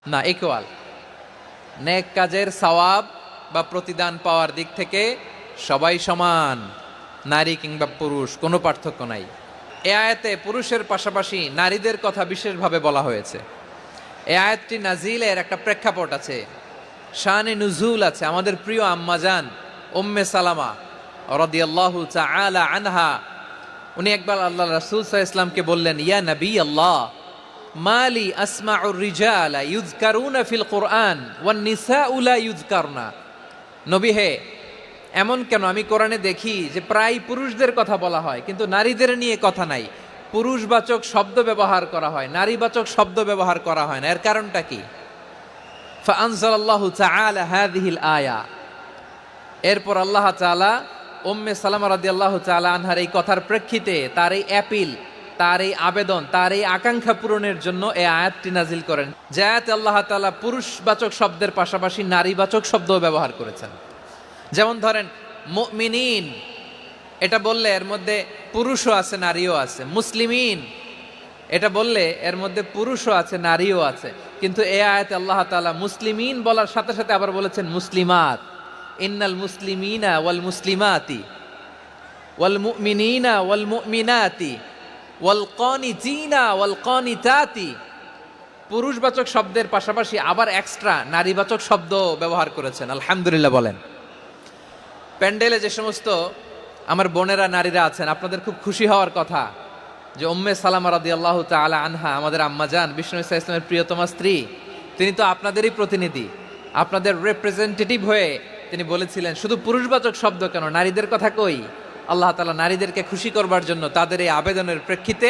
না, ইকুয়াল। নেক কাজের সওয়াব বা প্রতিদান পাওয়ার দিক থেকে সবাই সমান, নারী কিংবা পুরুষ কোনো পার্থক্য নাই। এ আয়াতে পুরুষের পাশাপাশি নারীদের কথা বিশেষভাবে বলা হয়েছে। এ আয়াতটি নাজিলের একটা প্রেক্ষাপট আছে, শানে নুজুল আছে। আমাদের প্রিয় আম্মাজান উম্মে সালামা রাদিয়াল্লাহু তাআলা আনহা, উনি একবার আল্লাহ রাসূল সাল্লাল্লাহু আলাইহি ওয়াসাল্লামকে বললেন, ইয়া নবী আল্লাহ, মালি আসমাউর রিজালা ইউযকারুনা ফিল কুরআন ওয়ান নিসাউ লা ইউযকারনা। নবী হে, এমন কেন আমি কোরআনে দেখি যে প্রায় পুরুষদের কথা বলা হয় কিন্তু নারীদের নিয়ে কথা নাই, পুরুষবাচক শব্দ ব্যবহার করা হয়, নারীবাচক শব্দ ব্যবহার করা হয় না, এর কারণটা কি? ফাআনজালাল্লাহু তাআলা হাযিহিল আয়া। এরপর আল্লাহ তাআলা উম্মে সালামা রাদিয়াল্লাহু তাআলা আনহার এই কথার প্রেক্ষিতে তার এই অ্যাপিল, তার এই আবেদন, তার এই আকাঙ্ক্ষা পূরণের জন্য এই আয়াতটি নাজিল করেন, যে আয়াতে আল্লাহ তাআলা পুরুষবাচক শব্দের পাশাপাশি নারীবাচক শব্দও ব্যবহার করেছেন। যেমন ধরেন মুমিনিন, এটা বললে এর মধ্যে পুরুষও আছে নারীও আছে। মুসলিমিন, এটা বললে এর মধ্যে পুরুষও আছে নারীও আছে। কিন্তু এই আয়াতে আল্লাহ তাআলা মুসলিমিন বলার সাথে সাথে আবার বলেছেন মুসলিমাত। ইন্নাল মুসলিমিনা ওয়াল মুসলিমাতি ওয়াল মুমিনিনা ওয়াল মুমিনাতি ওয়াল কানিতিনা ওয়াল কানিতাতি। পুরুষবাচক শব্দের পাশাপাশি আবার এক্সট্রা নারীবাচক শব্দ ব্যবহার করেছেন। আলহামদুলিল্লাহ বলেন। প্যান্ডেলে যে সমস্ত আমার বোনেরা নারীরা আছেন, আপনাদের খুব খুশি হওয়ার কথা যে উম্মে সালামা রাদিয়াল্লাহু তাআলা আনহা, আমাদের আম্মাজান বিষ্ণু ইসা ইসলামের প্রিয়তমা স্ত্রী, তিনি তো আপনাদেরই প্রতিনিধি, আপনাদের রিপ্রেজেন্টেটিভ হয়ে তিনি বলেছিলেন শুধু পুরুষবাচক শব্দ কেন, নারীদের কথা কই। আল্লাহ তাআলা নারীদেরকে খুশি করবার জন্য তাদের এই আবেদনের প্রেক্ষিতে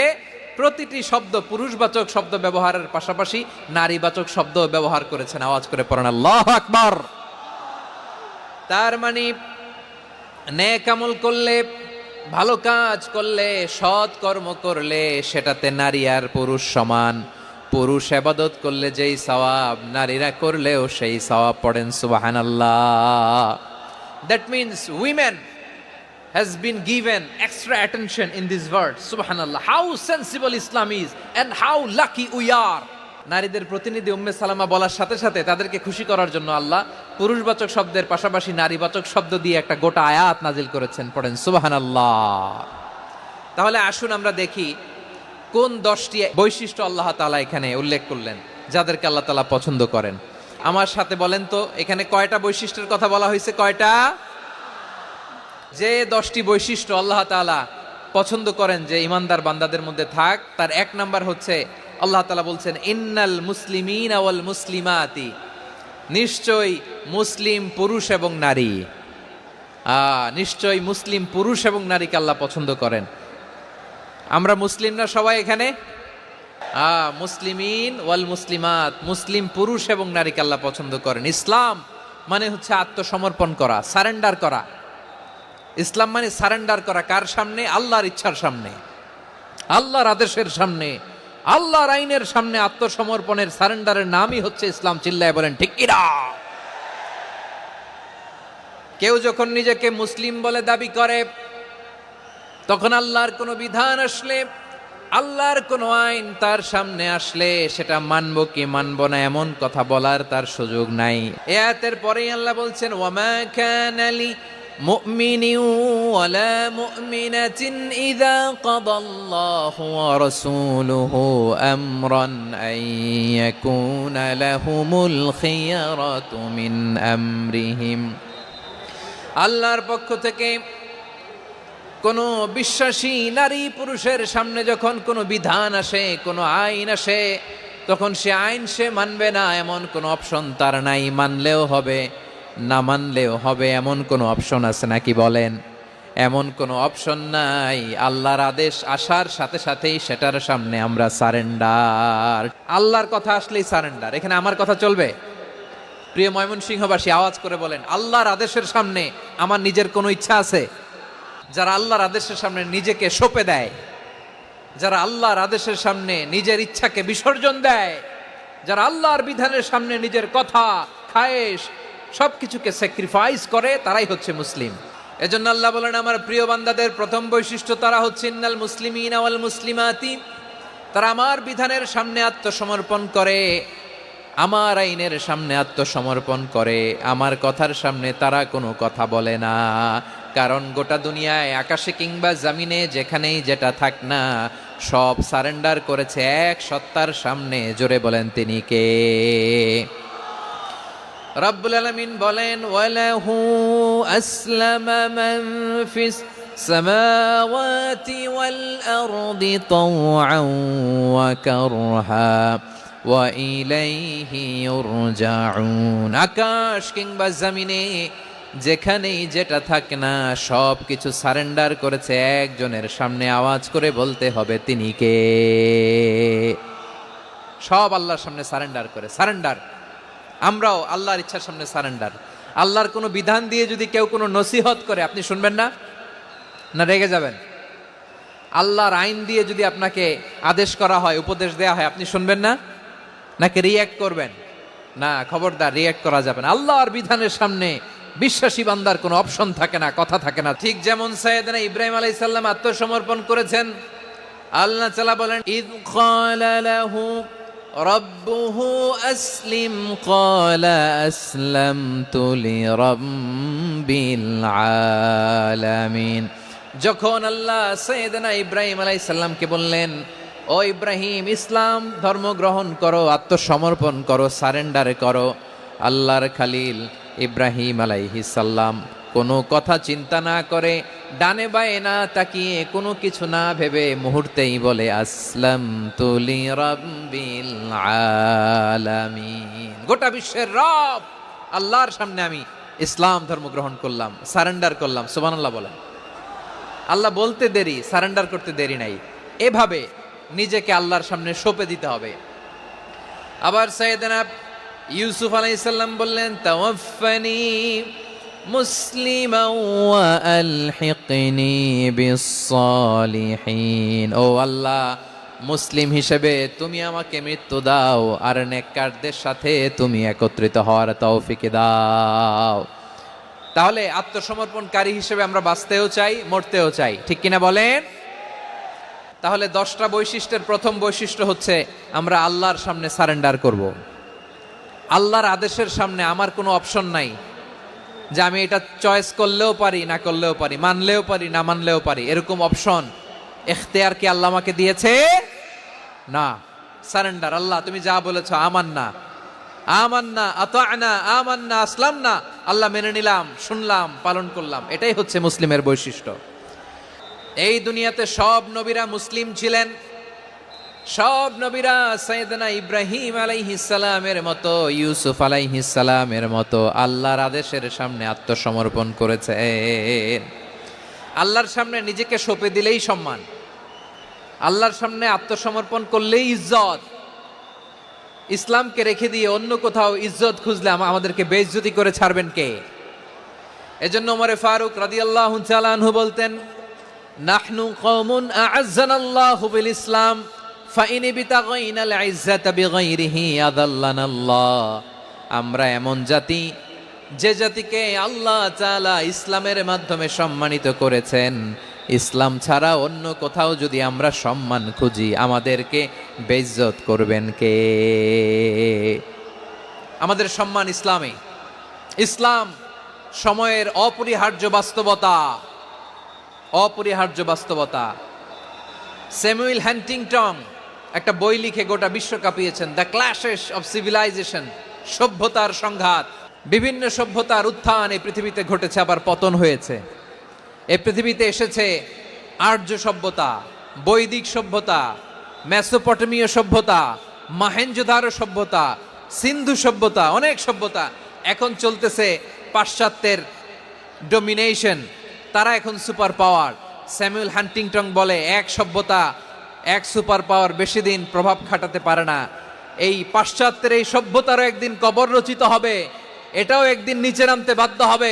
প্রতিটি শব্দ পুরুষবাচক শব্দ ব্যবহারের পাশাপাশি নারীবাচক শব্দ ব্যবহার করেছেন। আওয়াজ করে পড়েন আল্লাহু আকবার। তার মানে নেক আমল করলে, ভালো কাজ করলে, সৎ কর্ম করলে সেটাতে নারী আর পুরুষ সমান। পুরুষ ইবাদত করলে যেই সওয়াব, নারীরা করলেও সেই সওয়াব। পড়েন সুবহানাল্লাহ। That means women has been given extra attention in this word. Subhanallah, how sensible Islam is and how lucky we are. নারীদের প্রতিনিধি উম্মে সালামা বলার সাথে সাথে তাদেরকে খুশি করার জন্য আল্লাহ পুরুষবাচক শব্দের পাশাপাশি নারীবাচক শব্দ দিয়ে একটা গোটা আয়াত নাজিল করেছেন। পড়েন সুবহানাল্লাহ। তাহলে আসুন আমরা দেখি কোন 10টি বৈশিষ্ট্য আল্লাহ তাআলা এখানে উল্লেখ করলেন যাদেরকে আল্লাহ তাআলা পছন্দ করেন। আমার সাথে বলেন তো, এখানে কয়টা বৈশিষ্ট্যের কথা বলা হয়েছে? কয়টা? যে 10টি বৈশিষ্ট্য আল্লাহ তাআলা পছন্দ করেন যে ইমানদার বান্দাদের মধ্যে থাক, তার 1 নাম্বার হচ্ছে আল্লাহ তাআলা বলছেন ইন্নাল মুসলিমিনা ওয়াল মুসলিমাতি, নিশ্চয়ই মুসলিম পুরুষ এবং নারী। নিশ্চয়ই মুসলিম পুরুষ এবং নারীকে আল্লাহ পছন্দ করেন। আমরা মুসলিম না সবাই এখানে? মুসলিমিন ওয়াল মুসলিমাত, মুসলিম পুরুষ এবং নারীকে আল্লাহ পছন্দ করেন। ইসলাম মানে হচ্ছে আত্মসমর্পণ করা, সারেন্ডার করা। ইসলাম মানে সারেন্ডার করা কার সামনে? আল্লাহর ইচ্ছার সামনে, আল্লাহর আদেশের সামনে, আল্লাহর আইনের সামনে আত্মসমর্পণের সারেন্ডারের নামই হচ্ছে ইসলাম। চিল্লায় বলেন ঠিক কিনা? কেউ যখন নিজেকে মুসলিম বলে দাবি করে, তখন আল্লাহর কোনো বিধান আসলে, আল্লাহর কোনো আইন তার সামনে আসলে সেটা মানবো কি মানবো না এমন কথা বলার তার সুযোগ নাই। এই আয়াতের পরেই আল্লাহ বলছেন ওয়ামা কানা লি মুমিনিন ওয়ালা মুমিনাতিন ইযা কাদাল্লাহু ওয়া রাসূলুহু আমরান আন ইয়াকুনা লাহুমুল খিয়ারাতু মিন আমরিহিম। আল্লাহর পক্ষ থেকে কোনো বিশ্বাসী নারী পুরুষের সামনে যখন কোনো বিধান আসে, কোনো আইন আসে, তখন সে আইন সে মানবে না এমন কোনো অপশন তার নাই। মানলেও হবে, না মানলেও হবে, এমন কোনো অপশন আছে নাকি বলেন? এমন কোনো অপশন নাই। আল্লাহর আদেশ আসার সাথে সাথেই সেটার সামনে আমরা সারেন্ডার। আল্লাহর কথা আসলেই সারেন্ডার। এখানে আমার কথা চলবে? প্রিয় ময়মনসিংহবাসী, আওয়াজ করে বলেন, আল্লাহর আদেশের সামনে আমার নিজের কোনো ইচ্ছা আছে? যারা আল্লাহর আদেশের সামনে নিজেকে সঁপে দেয়, যারা আল্লাহর আদেশের সামনে নিজের ইচ্ছাকে বিসর্জন দেয়, যারা আল্লাহর বিধানের সামনে নিজের কথা, খায়েশ সবকিছুকে স্যাক্রিফাইস করে, তারাই হচ্ছে মুসলিম। এজন্য আল্লাহ বলেন আমার প্রিয় বান্দাদের প্রথম বৈশিষ্ট্য তারা হচ্ছে ইন্নাল মুসলিমিনা ওয়াল মুসলিমাতি, তারা আমার বিধানের সামনে আত্মসমর্পণ করে। আমার আইনের সামনে আত্মসমর্পণ করে, আমার কথার সামনে তারা কোনো কথা বলে না। কারণ গোটা দুনিয়ায় আকাশে কিংবা জমিনে যেখানেই যেটা থাক না, সব সারেন্ডার করেছে এক সত্তার সামনে। জোরে বলেন তিনি কে? রব্বুল আলামিন বলেন, ওয়ালাহু আসলামা মান ফিস সামাওয়াতি ওয়াল আরদি তাওআন ওয়া কারহা ওয়া ইলাইহি ইউরজাউন। আকাশ কিংবা জমিনে যেখানেই যেটা থাকে না, সব কিছু সারেন্ডার করেছে একজনের সামনে। আওয়াজ করে বলতে হবে তিনি কে? সব আল্লাহর সামনে সারেন্ডার করে। সারেন্ডার। আমরাও আল্লাহর ইচ্ছার সামনে সারেন্ডার। আল্লাহর কোনো বিধান দিয়ে যদি কেউ কোনো নসিহত করে, আপনি শুনবেন না? না রেগে যাবেন? আল্লাহর আইন দিয়ে যদি আপনাকে আদেশ করা হয়, উপদেশ দেয়া হয়, আপনি শুনবেন না? নাকি রিয়্যাক্ট করবেন? না, খবরদার, রিয়্যাক্ট করা যাবে না। আল্লাহর বিধানের সামনে বিশ্বাসী বান্দার কোনো অপশন থাকে না, কথা থাকে না। ঠিক যেমন সাইয়েদনা ইব্রাহিম আলাইহিস সালাম আত্মসমর্পণ করেছেন। আল্লাহ তাআলা বলেন, ইয ক্বালা লাহু রাব্বুহু আসলিম ক্বালা আসলামতু লিরাব্বিল আলামিন। যখন আল্লাহ সাইয়েদনা ইব্রাহিম আলাইহিস সালামকে বললেন, ও ইব্রাহিম, ইসলাম ধর্ম গ্রহণ করো, আত্মসমর্পণ করো, সারেন্ডার করো, আল্লাহর খালিল ইব্রাহিম আলাইহিস সালাম কোনো কথা চিন্তা না করে, ডানে বায়ে না তাকিয়ে, কোনো কিছু না ভেবে মুহূর্তেই বলে, আসলামতু লিরাব্বিল আলামিন। গোটা বিশ্বের রব আল্লাহর সামনে আমি ইসলাম ধর্ম গ্রহণ করলাম, সারেন্ডার করলাম। সুবহানাল্লাহ বলেন। আল্লাহ বলতে দেরি, সারেন্ডার করতে দেরি নাই। এভাবে নিজেকে আল্লাহর সামনে সঁপে দিতে হবে। আবার সাইয়েদনা ইউসুফ আলাইহিস সালাম বললেন, তাওয়াফফানি মুসলিমান ওয়া আলহিকনি বিস-সালিহিন। ও আল্লাহ, মুসলিম হিসেবে তুমি আমাকে মৃত্যু দাও, আর নেককারদের সাথে তুমি একত্রিত হওয়ার তৌফিক দাও। তাহলে আত্মসমর্পণকারী হিসেবে আমরা বাঁচতেও চাই, মরতেও চাই, ঠিক কিনা বলেন? তাহলে 10টা বৈশিষ্ট্যের প্রথম বৈশিষ্ট্য হচ্ছে আমরা আল্লাহর সামনে সারেন্ডার করব। আল্লাহর আদেশের সামনে আমার কোনো অপশন নাই যে আমি এটা চয়েস করলেও পারি, না করলেও পারি, মানলেও পারি, না মানলেও পারি, এরকম অপশন এখতিয়ার কি আল্লাহ আমাকে দিয়েছে? না। সারেন্ডার। আল্লাহ তুমি যা বলেছো, আমান্না আমান্না আতা'না আমান্না আসলামনা, আল্লাহ মেনে নিলাম, শুনলাম, পালন করলাম। এটাই হচ্ছে মুসলিমের বৈশিষ্ট্য। এই দুনিয়াতে সব নবীরা মুসলিম ছিলেন। সব নবীরা সাইয়েদনা ইব্রাহিম আলাইহিস সালামের মতো, ইউসুফ আলাইহিস সালামের মতো আল্লাহর আদেশের সামনে আত্মসমর্পণ করেছেন। আল্লাহর সামনে নিজেকে সঁপে দিলেই সম্মান, আল্লাহর সামনে আত্মসমর্পণ করলেই ইজ্জত। ইসলামকে রেখে দিয়ে অন্য কোথাও ইজ্জত খুঁজলে আমাদেরকে বেইজ্জতি করে ছাড়বেন কে? এজন্য ওমর ফারুক রাদিয়াল্লাহু তাআলা আনহু বলতেন, নাহনু কওমুন আ'আজ্জানাল্লাহু বিল ইসলাম ফাইন বিতাগাইনাল ইজ্জাতা বিগাইরিহি আযাল্লানাল্লাহ। আমরা এমন জাতি, যে জাতিকে আল্লাহ তাআলা ইসলামের মাধ্যমে সম্মানিত করেছেন। ইসলাম ছাড়া অন্য কোথাও যদি আমরা সম্মান খুঁজি, আমাদেরকে বেইজ্জত করবেন কে? আমাদের সম্মান ইসলামে। ইসলাম সময়ের অপরিহার্য বাস্তবতা, অপরিহার্য বাস্তবতা। স্যামুয়েল হ্যান্টিংটন একটা বই লিখে গোটা বিশ্ব কাঁপিয়েছেন, দ্য ক্ল্যাশেস অফ সিভিলাইজেশন, সভ্যতার সংঘাত। বিভিন্ন সভ্যতার উত্থান এই পৃথিবীতে ঘটেছে, আবার পতন হয়েছে। এই পৃথিবীতে এসেছে আর্য সভ্যতা, বৈদিক সভ্যতা, মেসোপটেমীয় সভ্যতা, মহেঞ্জোদারো সভ্যতা, সিন্ধু সভ্যতা, অনেক সভ্যতা। এখন চলতেছে পাশ্চাত্যের ডমিনেশন, তারা এখন সুপার পাওয়ার। স্যামুয়েল হ্যান্টিংটন বলে, এক সভ্যতা, এক সুপার পাওয়ার বেশি দিন প্রভাব খাটাতে পারে না। এই পাশ্চাত্যের এই সভ্যতারও একদিন কবর রচিত হবে, এটাও একদিন নিচে নামতে বাধ্য হবে।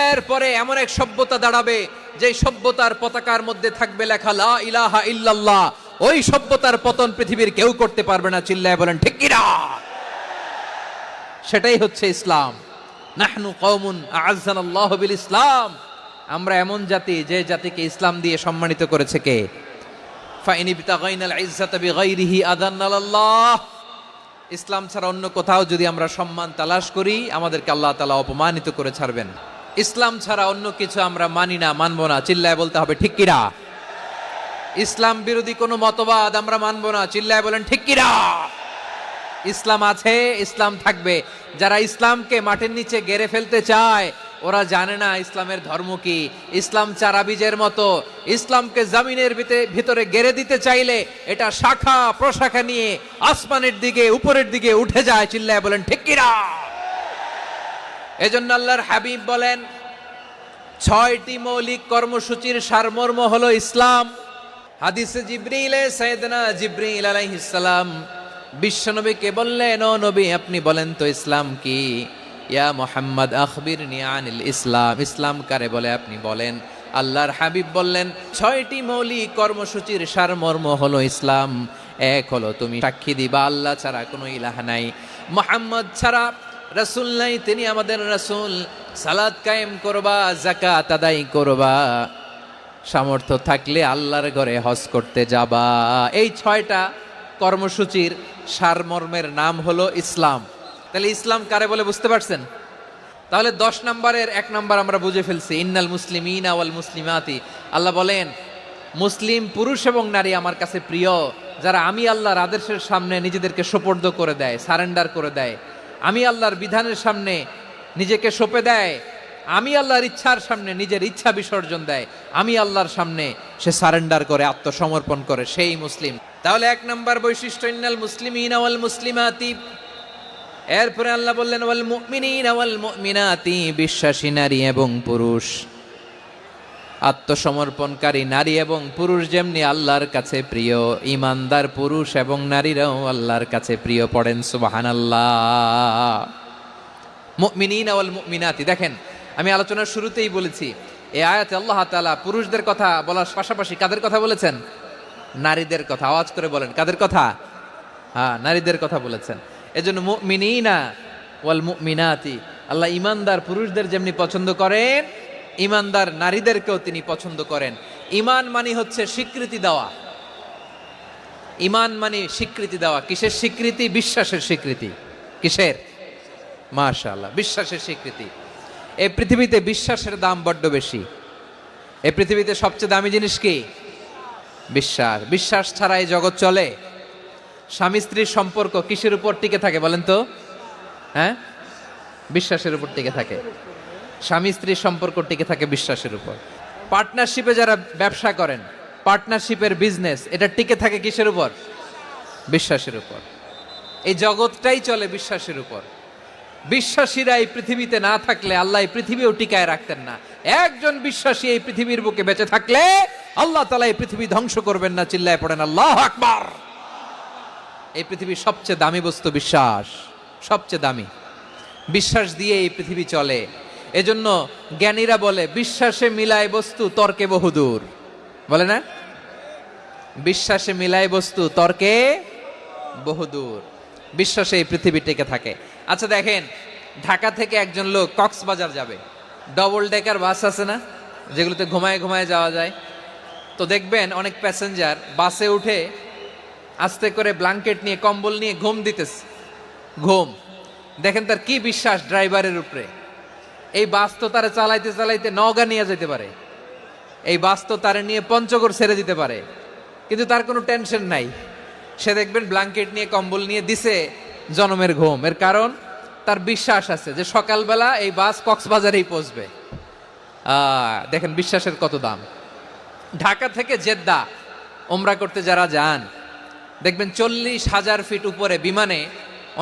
এরপরে এমন এক সভ্যতা দাঁড়াবে, যে সভ্যতার পতাকার মধ্যে থাকবে লেখা লা ইলাহা ইল্লাল্লাহ। ওই সভ্যতার পতন পৃথিবীর কেউ করতে পারবে না। চিল্লায় বলেন ঠিক কিনা? সেটাই হচ্ছে ইসলাম। নাহনু কওমুন আ'আজ্জানাল্লাহু বিল ইসলাম। আমরা এমন জাতি, যে জাতিকে ইসলাম দিয়ে সম্মানিত করেছে কে? ফাইন ইবতাগাইনাল ইজ্জাতা বিগাইরিহি আযান্নাল্লাহ। ইসলাম ছাড়া অন্য কোথাও যদি আমরা সম্মান তালাশ করি, আমাদেরকে আল্লাহ তাআলা অপমানিত করে ছাড়বেন। ইসলাম ছাড়া অন্য কিছু আমরা মানি না, মানবো না, চিল্লায় বলতে হবে ঠিক কিনা। ইসলাম বিরোধী কোনো মতবাদ আমরা মানবো না, চিল্লায় বলেন ঠিক কিনা। ইসলাম আছে, ইসলাম থাকবে। যারা ইসলামকে মাটির নিচে গেড়ে ফেলতে চায়, ওরা জানে না ইসলামের ধর্ম কি। ইসলাম চারা বীজের মতো, ইসলামকে জমিনের ভিতরে গেড়ে দিতে চাইলে এটা শাখা প্রশাখা নিয়ে আসমানের দিকে, উপরের দিকে উঠে যায়, চিল্লায় বলেন ঠিক কিনা। এজন্য আল্লাহর হাবিব বলেন, 6টি মৌলিক কর্মসূচির সারমর্ম হলো ইসলাম। হাদিসে জিবরিলে সাইয়েদনা জিবরিল আলাইহিস সালাম বিশ্বনবীকে বললেন, ও নবী আপনি বলেন তো ইসলাম কি। ইয়া মুহাম্মদ আখবিরনি আনিল ইসলাম, ইসলাম কারে বলে আপনি বলেন। আল্লাহর হাবিব বললেন, 6টি মৌলিক কর্মসূচির সারমর্ম হলো ইসলাম। এক হলো তুমি সাক্ষী দিবা আল্লাহ ছাড়া কোনো ইলাহ নাই, মুহাম্মদ ছাড়া রাসূল নাই, তিনি আমাদের রাসূল। সালাত কায়েম করবা, যাকাত আদায় করবা, সামর্থ্য থাকলে আল্লাহর ঘরে হজ করতে যাবা। এই 6টা কর্মসূচির সারমর্মের নাম হলো ইসলাম। তাহলে ইসলাম কারে বলে বুঝতে পারছেন? তাহলে 10 নম্বরের 1 নম্বর আমরা বুঝে ফেলছি, ইন্নাল মুসলিমিনা ওয়াল মুসলিমাতি। আল্লাহ বলেন, মুসলিম পুরুষ এবং নারী আমার কাছে প্রিয়, যারা আমি আল্লাহর আদেশের সামনে নিজেদেরকে সোপর্দ করে দেয়, সারেন্ডার করে দেয়, আমি আল্লাহর বিধানের সামনে নিজেকে সঁপে দেয়, আমি আল্লাহর ইচ্ছার সামনে নিজের ইচ্ছা বিসর্জন দেয়, আমি আল্লাহর সামনে সে সারেন্ডার করে, আত্মসমর্পণ করে, সেই মুসলিম। তাহলে 1 নম্বর বৈশিষ্ট্য ইন্নাল মুসলিমিনা ওয়াল মুসলিমাতি। এরপরে আল্লাহ বললেন ওয়াল মুমিনিনা ওয়াল মুমিনাতি, বিশ্বাসী নারী এবং পুরুষ। আত্মসমর্পণকারী নারী এবং পুরুষ যেমনি আল্লাহর কাছে প্রিয়, ইমানদার পুরুষ এবং নারীরাও আল্লাহর কাছে প্রিয়। পড়েন সুবহানাল্লাহ। মুমিনিনা ওয়াল মুমিনাতি। দেখেন, আমি আলোচনার শুরুতেই বলেছি, এই আয়াতে আল্লাহ তাআলা পুরুষদের কথা বলার পাশাপাশি কাদের কথা বলেছেন? নারীদের কথা। আওয়াজ করে বলেন, কাদের কথা? হ্যাঁ, নারীদের কথা বলেছেন। এজন্য মুমিনিনা ওয়াল মুমিনাতি, আল্লাহ ইমানদার পুরুষদের যেমনি পছন্দ করেন, ইমানদার নারীদেরকেও তিনি পছন্দ করেন। ঈমান মানে হচ্ছে স্বীকৃতি দেওয়া। ঈমান মানে স্বীকৃতি দেওয়া। কিসের স্বীকৃতি? বিশ্বাসের স্বীকৃতি। কিসের? মাশাআল্লাহ, বিশ্বাসের স্বীকৃতি। এই পৃথিবীতে বিশ্বাসের দাম বড্ড বেশি। এই পৃথিবীতে সবচেয়ে দামি জিনিস কি? বিশ্বাস। বিশ্বাস ছাড়া এই জগৎ চলে? স্বামী স্ত্রীর সম্পর্ক কিসের উপর টিকে থাকে বলেন তো? হ্যাঁ, বিশ্বাসের উপর টিকে থাকে। স্বামী স্ত্রীর সম্পর্ক টিকে থাকে বিশ্বাসের উপর। পার্টনারশিপে যারা ব্যবসা করেন, পার্টনারশিপের বিজনেস, এটা টিকে থাকে কিসের উপর? বিশ্বাসের উপর। এই জগৎটাই চলে বিশ্বাসের উপর। বিশ্বাসীরা এই পৃথিবীতে না থাকলে আল্লাহ এই পৃথিবীও টিকায় রাখতেন না। একজন বিশ্বাসী এই পৃথিবীর বুকে বেঁচে থাকলে আল্লাহ তাআলা এই পৃথিবী ধ্বংস করবেন না। চিল্লায় পড়েন আল্লাহু আকবার। এই পৃথিবীর সবচেয়ে দামি বস্তু বিশ্বাস, সবচেয়ে দামি। বিশ্বাস দিয়ে এই পৃথিবী চলে। এজন্য জ্ঞানীরা বলে, বিশ্বাসে মিলায় বস্তু তর্কে বহুদূর। বলে না? বিশ্বাসে মিলায় বস্তু তর্কে বহুদূর। বিশ্বাসে এই পৃথিবী টিকে থাকে। আচ্ছা দেখেন, ঢাকা থেকে একজন লোক কক্সবাজার যাবে, ডবল ডেকার বাস আছে না, যেগুলোতে ঘুমায় ঘুমায় যাওয়া যায়। তো দেখবেন অনেক প্যাসেঞ্জার বাসে উঠে আস্তে করে ব্ল্যাঙ্কেট নিয়ে, কম্বল নিয়ে ঘুম দিতেছে। ঘুম দেখেন তার কি বিশ্বাস ড্রাইভারের উপরে। এই বাস তো তারা চালাইতে চালাইতে নওগাঁ নিয়ে যেতে পারে, এই বাস তো তারা নিয়ে পঞ্চগড় ছেড়ে দিতে পারে, কিন্তু তার কোনো টেনশন নাই। সে দেখবেন ব্ল্যাঙ্কেট নিয়ে, কম্বল নিয়ে দিছে জনমের ঘুম। এর কারণ তার বিশ্বাস আছে যে সকালবেলা এই বাস কক্সবাজারেই পৌঁছবে। দেখেন বিশ্বাসের কত দাম। ঢাকা থেকে জেদ্দা ওমরা করতে যারা যান, দেখবেন 40,000 ফিট উপরে বিমানে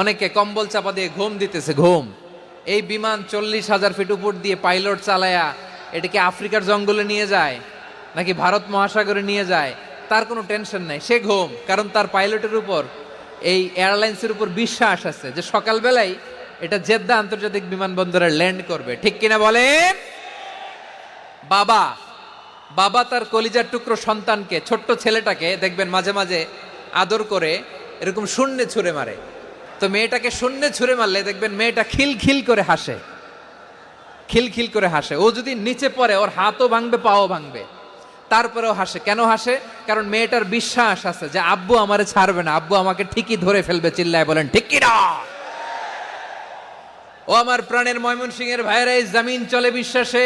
অনেকে কম্বল চাপা দিয়ে ঘুম দিতেছে। ঘুম। এই বিমান 40,000 ফিট উপর দিয়ে পাইলট চালায়া এটাকে আফ্রিকার জঙ্গলে নিয়ে যায় নাকি ভারত মহাসাগরে নিয়ে যায়, তার কোনো টেনশন নাই। সে ঘুম, কারণ তার পাইলটের উপর, এই এয়ারলাইন্সের উপর বিশ্বাস আছে যে সকালবেলায় এটা জেদ্দা আন্তর্জাতিক বিমানবন্দরে ল্যান্ড করবে। ঠিক কিনা বলেন? বাবা বাবা তার কলিজার টুকরো সন্তানকে, ছোট্ট ছেলেটাকে দেখবেন মাঝে মাঝে আদর করে এরকম শূন্যে ছুঁড়ে মারে। তো মেয়েটাকে শূন্যে ছুঁড়ে মারলে দেখবেন মেয়েটা খিলখিল করে হাসে, খিলখিল করে হাসে। ও যদি নিচে পড়ে ওর হাতও ভাঙবে, পাও ভাঙবে। তারপরেও হাসে। কেন হাসে? কারণ মেয়েটার বিশ্বাস আছে যে আব্বু আমারে ছাড়বে না, আব্বু আমাকে ঠিকই ধরে ফেলবে। চিল্লায় বলেন ঠিক কি না? ও আমার প্রাণের ময়মনসিংহের ভাইরা, এই জমিন চলে বিশ্বাসে।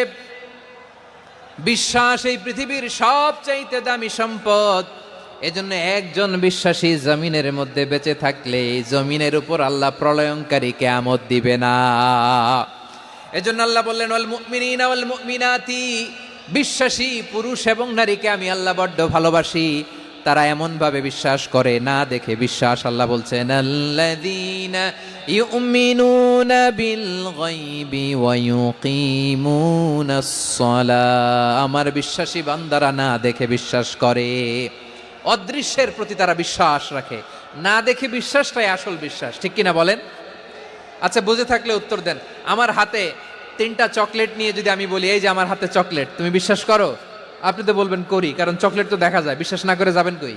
বিশ্বাস এই পৃথিবীর সবচাইতে দামি সম্পদ। এজন্য একজন বিশ্বাসী জমিনের মধ্যে বেঁচে থাকলে এই জমিনের উপর আল্লাহ প্রলয়ঙ্কারী কিয়ামত দিবে না। এজন্য আল্লাহ বললেন ওয়াল মুমিনিনা ওয়াল মুমিনাতি, বিশ্বাসী পুরুষ এবং নারীকে আমি আল্লাহ বড্ড ভালোবাসি। তারা এমন ভাবে বিশ্বাস করে না দেখে বিশ্বাস। আল্লাহ বলছেন আল্লাযীনা ইউমিনুনা বিল গায়বি ওয়া ইউকিমুনাস সালাহ, আমার বিশ্বাসী বান্দারা না দেখে বিশ্বাস করে। অদৃশ্যের প্রতি তারা বিশ্বাস রাখে, না দেখে বিশ্বাসটাই আসল বিশ্বাস। ঠিক কিনা বলেন? আচ্ছা, বুঝে থাকলে উত্তর দেন। আমার হাতে 3টা চকলেট নিয়ে যদি আমি বলি এই যে আমার হাতে চকলেট, তুমি বিশ্বাস করো? আপনি তো বলবেন করি, কারণ চকলেট তো দেখা যায়। বিশ্বাস না করে যাবেন কই?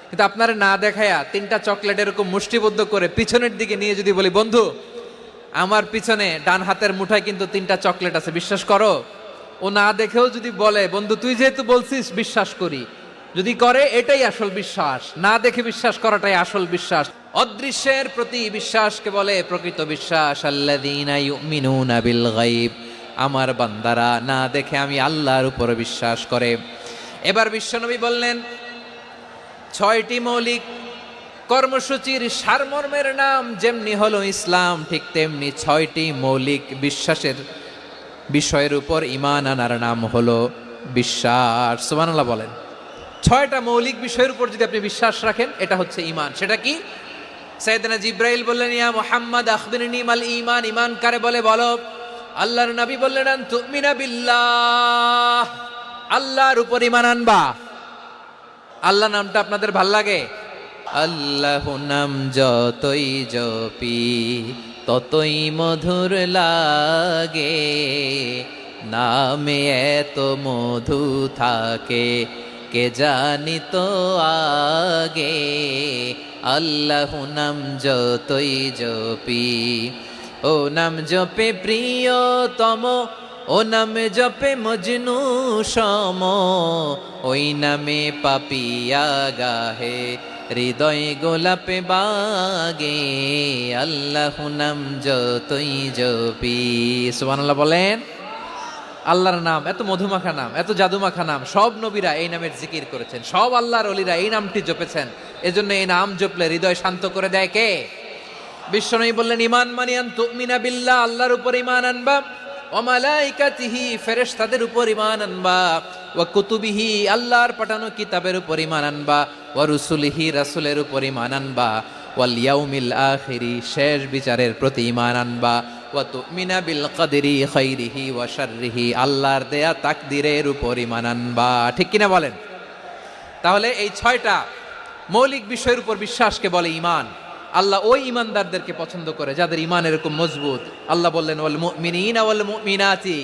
কিন্তু আপনারা না দেখায়া 3টা চকলেট এরকম মুষ্টিবদ্ধ করে পিছনের দিকে নিয়ে যদি বলি বন্ধু আমার পিছনে ডান হাতের মুঠায় কিন্তু 3টা চকলেট আছে, বিশ্বাস করো? ও না দেখেও যদি বলে বন্ধু তুই যেহেতু বলছিস বিশ্বাস করি, যদি করে এটাই আসল বিশ্বাস। না দেখে বিশ্বাস করাটাই আসল বিশ্বাস। অদৃশ্যের প্রতি বিশ্বাসকে বলে প্রকৃত বিশ্বাস। আল্লাযীনা ইউমিনুনা বিল গায়ব, আমার বান্দারা না দেখে আমি আল্লাহর উপর বিশ্বাস করে। এবার বিশ্বনবী বললেন 6টি মৌলিক কর্মসূচির সারমর্মের নাম যেমনি হলো ইসলাম, ঠিক তেমনি 6টি মৌলিক বিশ্বাসের বিষয়ের উপর ঈমান আনার নাম হলো বিশ্বাস। সুবহানাল্লাহ বলেন। 6টা মৌলিক বিষয়ের উপর যদি আপনি বিশ্বাস রাখেন এটা হচ্ছে ঈমান। সেটা কি? সাইয়েদনা জিব্রাইল বললেন ইয়া মুহাম্মদ আখবিরনি মাল ঈমান, ঈমান কারে বলে বলো। আল্লাহর নবী বললেন আন তুমিনা বিল্লাহ, আল্লাহর উপর ঈমান আনবা। আল্লাহ নামটা আপনাদের ভাল লাগে? আল্লাহ নাম যতই জপি ততই মধুর লাগে, নামে এত মধু থাকে কে জানি তো আগে। আল্লাহ নাম যতই জপি, ও নাম জপে প্রিয়তম, ও নামে জপে মজনু সম, ওই নামে পাপিয়া গাহে হৃদয় গোলাপে বাগে। আল্লাহ নাম যতই জপি। সুবহানাল্লাহ বলেন। আল্লাহর নাম এত মধুমাখা নাম, এত জাদুমাখা নাম। সব নবীরা এই নামের জিকির করেছেন, সব আল্লাহর ওলিরা এই নামটি জপেছেন। এজন্য এই নাম জপলে হৃদয় শান্ত করে দেয় কে? বিশ্বনবী বললেন ঈমান মানিয়ান তুমিনা বিল্লাহ, আল্লাহর উপর ঈমান আনবা, ওয়া মালাইকাতিহি ফেরেশতাদের উপর ঈমান আনবা, ওয়া কুতুবিহি আল্লাহর পাঠানো কিতাবের উপর ঈমান আনবা, ওয়া রুসুলিহি রাসূলের উপর ঈমান আনবা, ওয়াল ইয়াউমিল আখিরি শেষ বিচারের প্রতি ঈমান আনবা, ওয়া তুমিনা বিল কদরি খাইরিহি ওয়া শাররিহি আল্লাহর দেয়া তাকদীরের উপর ঈমান আনবা। ঠিক কিনা বলেন? তাহলে এই 6টা মৌলিক বিষয়ের উপর বিশ্বাসকে বলে ঈমান। আল্লাহ ওই ঈমানদারদেরকে পছন্দ করে যাদের ঈমান এরকম মজবুত। আল্লাহ বললেন ওয়াল মুমিনিনা ওয়াল মুমিনাতি,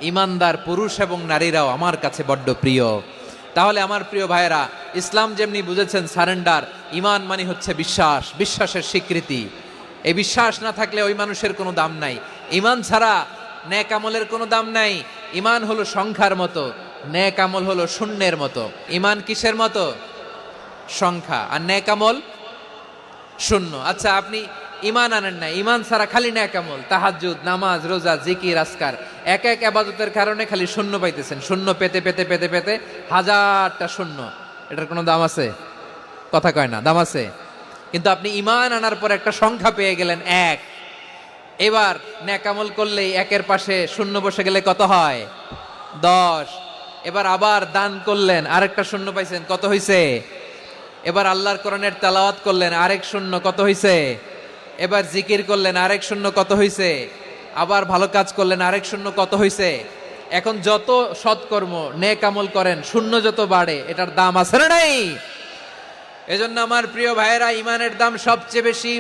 ঈমানদার পুরুষ এবং নারীরাও আমার কাছে বড্ড প্রিয়। তাহলে আমার প্রিয় ভাইয়েরা, ইসলাম যেমনি বুঝেছেন সারেন্ডার, ঈমান মানে হচ্ছে বিশ্বাস, বিশ্বাসের স্বীকৃতি। এই বিশ্বাস না থাকলে ওই মানুষের কোনো দাম নাই। ঈমান ছাড়া নেক আমলের কোনো দাম নাই। ঈমান হলো সংখ্যার মতো, নেক আমল হলো শূন্যের মতো। ঈমান কিসের মতো? সংখ্যা। আর নেক আমল শূন্য। আচ্ছা, আপনি ঈমান আনেন না, ঈমান ছাড়া খালি নেক আমল, তাহাজ্জুদ, নামাজ, রোজা, জিকির, আজকার, এক এক ইবাদতের কারণে খালি শূন্য পাইতেছেন। শূন্য পেতে পেতে পেতে পেতে হাজারটা শূন্য। এটার কোনো দাম আছে? কথা কয় না, দাম আছে। কিন্তু আপনি ঈমান আনার পর একটা সংখ্যা পেয়ে গেলেন 1। এবার নেক আমল করলেই 1-এর পাশে শূন্য বসে গেলে কত হয়? 10। এবার আবার দান করলেন, আরেকটা শূন্য পাইছেন, কত হইছে? এবার আল্লাহর কোরআনের তেলাওয়াত করলেন, আরেক শূন্য, কত হইছে? এবার জিকির করলেন, আরেক শূন্য, কত হইছে? আবার ভালো কাজ করলেন, আরেক শূন্য, কত হইছে? এখন যত সৎকর্ম নেক আমল করেন শূন্য যত বাড়ে, এটার দাম আছে না নাই? এজন্য আমার প্রিয় ভাইয়েরা, ঈমানের দাম সবচেয়ে বেশি।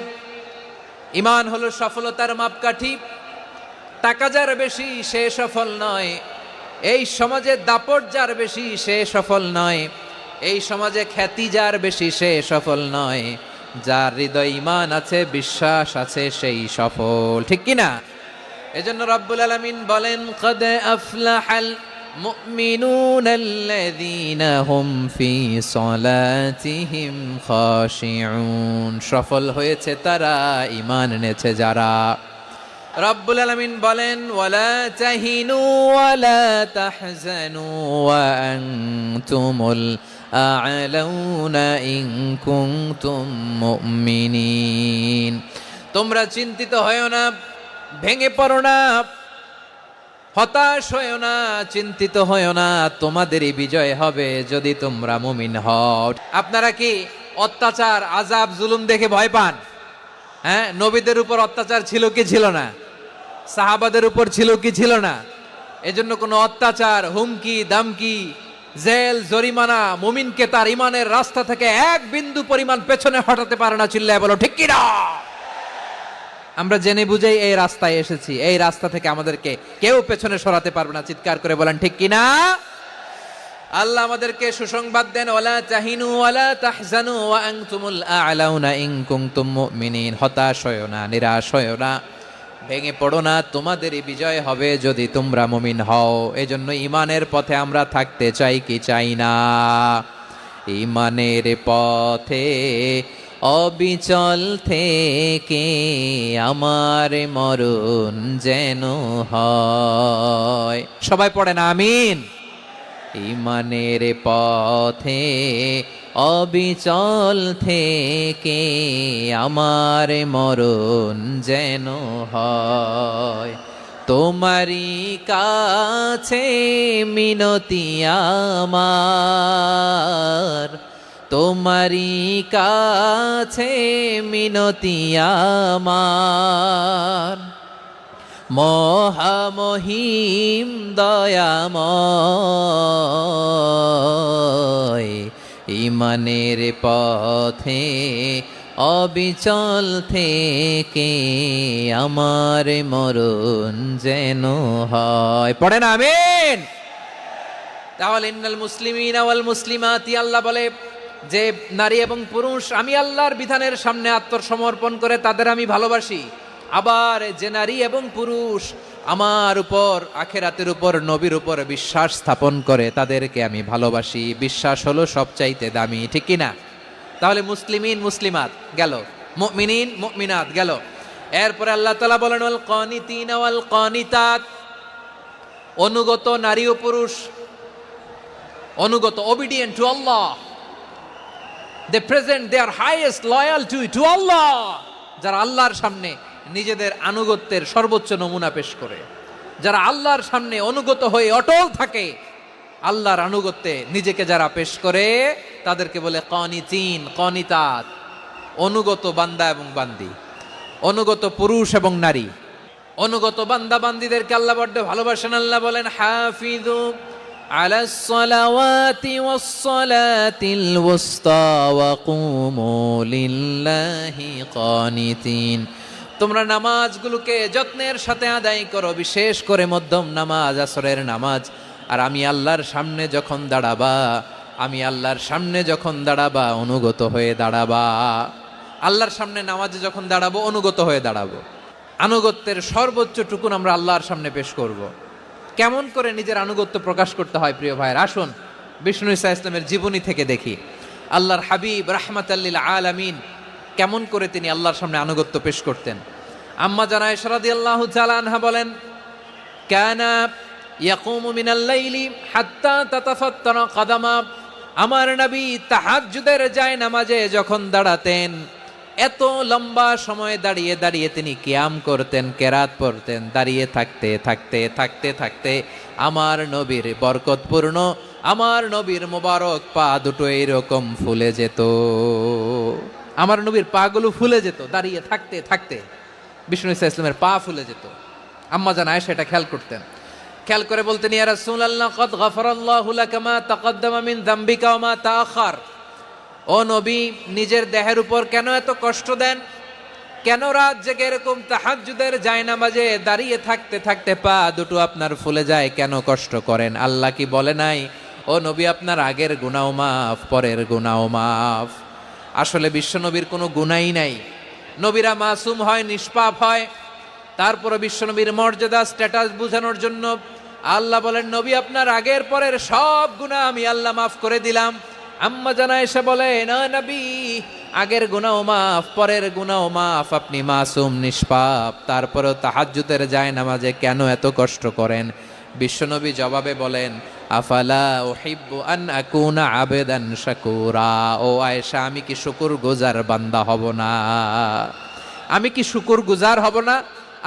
ঈমান হলো সফলতার মাপকাঠি। টাকা যার বেশি সে সফল নয়, এই সমাজে দাপট যার বেশি সে সফল নয়, এই সমাজে খ্যাতি যার বেশি সে সফল নয়, যার হৃদয় ঈমান আছে, বিশ্বাস আছে, সেই সফল। ঠিক কিনা? এজন্য রব্বুল আলামিন বলেন কদ আফলাহাল মুমিনুনাল্লাযীনা হুম ফি সলাতিহিম খাশিউন, সফল হয়েছে তারা, ঈমান এনেছে যারা। রব্বুল আলামিন বলেন ওয়ালা তাহিনু ওয়ালা তাহজানু ওয়া আনতুমুল আ'লাউনা ইন কুনতুম মুমিনিন। তোমরা চিন্তিত হয়ো না, ভেঙে পড়ো না, হতাশ হয়ো না, চিন্তিত হয়ো না, তোমাদেরই বিজয় হবে যদি তোমরা মুমিন হও। আপনারা কি অত্যাচার, আযাব, জুলুম দেখে ভয় পান? হ্যাঁ, নবীদের উপর অত্যাচার ছিল কি ছিল না? সাহাবাদের উপর ছিল কি ছিল না? এজন্য কোনো অত্যাচার, হুমকি, দামকি, জেল, জরিমানা মুমিনকে তার ইমানের রাস্তা থেকে এক বিন্দু পরিমাণ পেছনে হটাতে পারে না। চিল্লায় বলো ঠিক কি না? আমরা জেনে বুঝেই এই রাস্তায় এসেছি, এই রাস্তা থেকে আমাদেরকে কেউ পেছনে সরাতে পারবে না। চিৎকার করে বলেন ঠিক কি না? আল্লাহ আমাদেরকে সুসংবাদ দেন ওয়ালা তাহিনু ওয়ালা তাহজানু ওয়া আনতুমুল আ'লাউনা ইন কুনতুম মুমিনিন। হতাশ হয়ো না, নিরাশ হয়ো না, ভেঙে পড়ো না, তোমাদেরই বিজয় হবে যদি তোমরা মুমিন হও। এজন্য ঈমানের পথে আমরা থাকতে চাই কি চাই না? ঈমানের পথে অবিচল থেকে আমার মরণ যেন হয়। সবাই পড়েন আমিন। ঈমানের পথে অবিচল থেকে আমার মরণ যেন হয়। তোমারই কাছে মিনতি আমার, তোমারই কাছে মিনতি আমার, মহামহিম দয়াময়। ঈমানের পথে অবিচল থেকে আমার মরণ যেন হয়। পড়েন আমিন। তাহলে ইন্নাল মুসলিমিনা ওয়াল মুসলিমাতি, আল্লাহ বলে যে নারী এবং পুরুষ আমি আল্লাহর বিধানের সামনে আত্মসমর্পণ করে তাদের আমি ভালোবাসি। আবার যে নারী এবং পুরুষ আমার উপর, আখিরাতের উপর, নবীর উপর বিশ্বাস স্থাপন করে তাদেরকে আমি ভালোবাসি। বিশ্বাস হলো সবচাইতে দামি, ঠিক কি না? তাহলে মুসলিমিন মুসলিমাত গেল, মুমিনিন মুমিনাত গেল। এরপরে আল্লাহ তাআলা বলেন ওয়াল কানিতিনা ওয়াল কানিতাত, অনুগত নারী ও পুরুষ, অনুগত, obedient to Allah, they present their highest loyalty to Allah, যারা আল্লাহর সামনে নিজেদের আনুগত্যের সর্বোচ্চ নমুনা পেশ করে, যারা আল্লাহর সামনে অনুগত হয়ে অটল থাকে, আল্লাহর আনুগত্যে নিজেকে যারা পেশ করে তাদেরকে বলে কানিতিন কানিতাত, অনুগত বান্দা এবং বান্দি, অনুগত পুরুষ এবং নারী। অনুগত বান্দা বান্দিদেরকে আল্লাহ বড্ড ভালোবাসেন। আল্লাহ বলেন হাফিজু আলাস সালাওয়াতি ওয়াস সালাতিল ওয়াসতা ওয়া কুমু লিল্লাহি কানিতিন। তোমরা নামাজগুলোকে যত্নের সাথে আদায় করো, বিশেষ করে মধ্যম নামাজ, আসরের নামাজ। আর আমি আল্লাহর সামনে যখন দাঁড়াবা, আমি আল্লাহর সামনে যখন দাঁড়াবা অনুগত হয়ে দাঁড়াবা। আল্লাহর সামনে নামাজে যখন দাঁড়াবো অনুগত হয়ে দাঁড়াবো। আনুগত্যের সর্বোচ্চ টুকুন আমরা আল্লাহর সামনে পেশ করব। কেমন করে নিজের আনুগত্য প্রকাশ করতে হয় প্রিয় ভাইয়ের, আসুন বিষ্ণু ঈসা ইসলামের জীবনী থেকে দেখি। আল্লাহর হাবিব রাহমাতাল লিল আলামিন কেমন করে তিনি আল্লাহর সামনে আনুগত্য পেশ করতেন। আম্মা জানা আয়েশা রাদিয়াল্লাহু তাআলা আনহা বলেন কানা ইয়াকুমু মিনাল লাইলি হাত্তা তাতাফাত্তারা কাদামা, আমার নবী তাহাজ্জুদের যায় নামাজে যখন দাঁড়াতেন এত লম্বা সময় দাঁড়িয়ে দাঁড়িয়ে তিনি কিয়াম করতেন, কেরাত পড়তেন। দাঁড়িয়ে থাকতে থাকতে থাকতে থাকতে আমার নবীর বরকতপূর্ণ, আমার নবীর মোবারক পা দুটো এইরকম ফুলে যেত। আমার নবীর পাগুলো ফুলে যেত দাঁড়িয়ে থাকতে থাকতে। বিষ্ণু ঈসা ইসলামের পা ফুলে যেত। আম্মা জান আয়েশা এটা খেয়াল করতেন। খেয়াল করে বলতেন ইয়া রাসূলুল্লাহ কদ গফারাল্লাহু লাকা মা তাকদ্দামা মিন যামবিকা ওয়া মা তাআখার। ও নবী, নিজের দেহের উপর কেন এত কষ্ট দেন? কেন রাত জেগে এরকম তাহাজ্জুদের জায়নামাজে দাঁড়িয়ে থাকতে থাকতে পা দুটো আপনার ফুলে যায়? কেন কষ্ট করেন? আল্লাহ কি বলে নাই ও নবী আপনার আগের গুনাহ মাফ, পরের গুনাহ মাফ? আসলে বিশ্বনবীর কোনো গুনাহই নাই। নবীরা মাসুম হয়, নিষ্পাপ হয়। তারপরে বিশ্বনবীর মর্যাদা, স্ট্যাটাস বোঝানোর জন্য আল্লাহ বলেন, নবী আপনার আগের পরের সব গুনাহ আমি আল্লাহ মাফ করে দিলাম। আম্মা জানা এসে বলে, না নবী, আগের গুনাহ মাফ, পরের গুনাহ মাফ, আপনি মাসুম নিষ্পাপ, তারপরেও তাহাজ্জুদের যায় নামাজে কেন এত কষ্ট করেন? বিশ্বনবী জবাবে বলেন, আফালা উহিব্বু আন আকুনা আবেদান শাকুরা। ও আয়েশা, আমি কি শুকরগুজার বান্দা হব না? আমি কি শুকরগুজার হব না?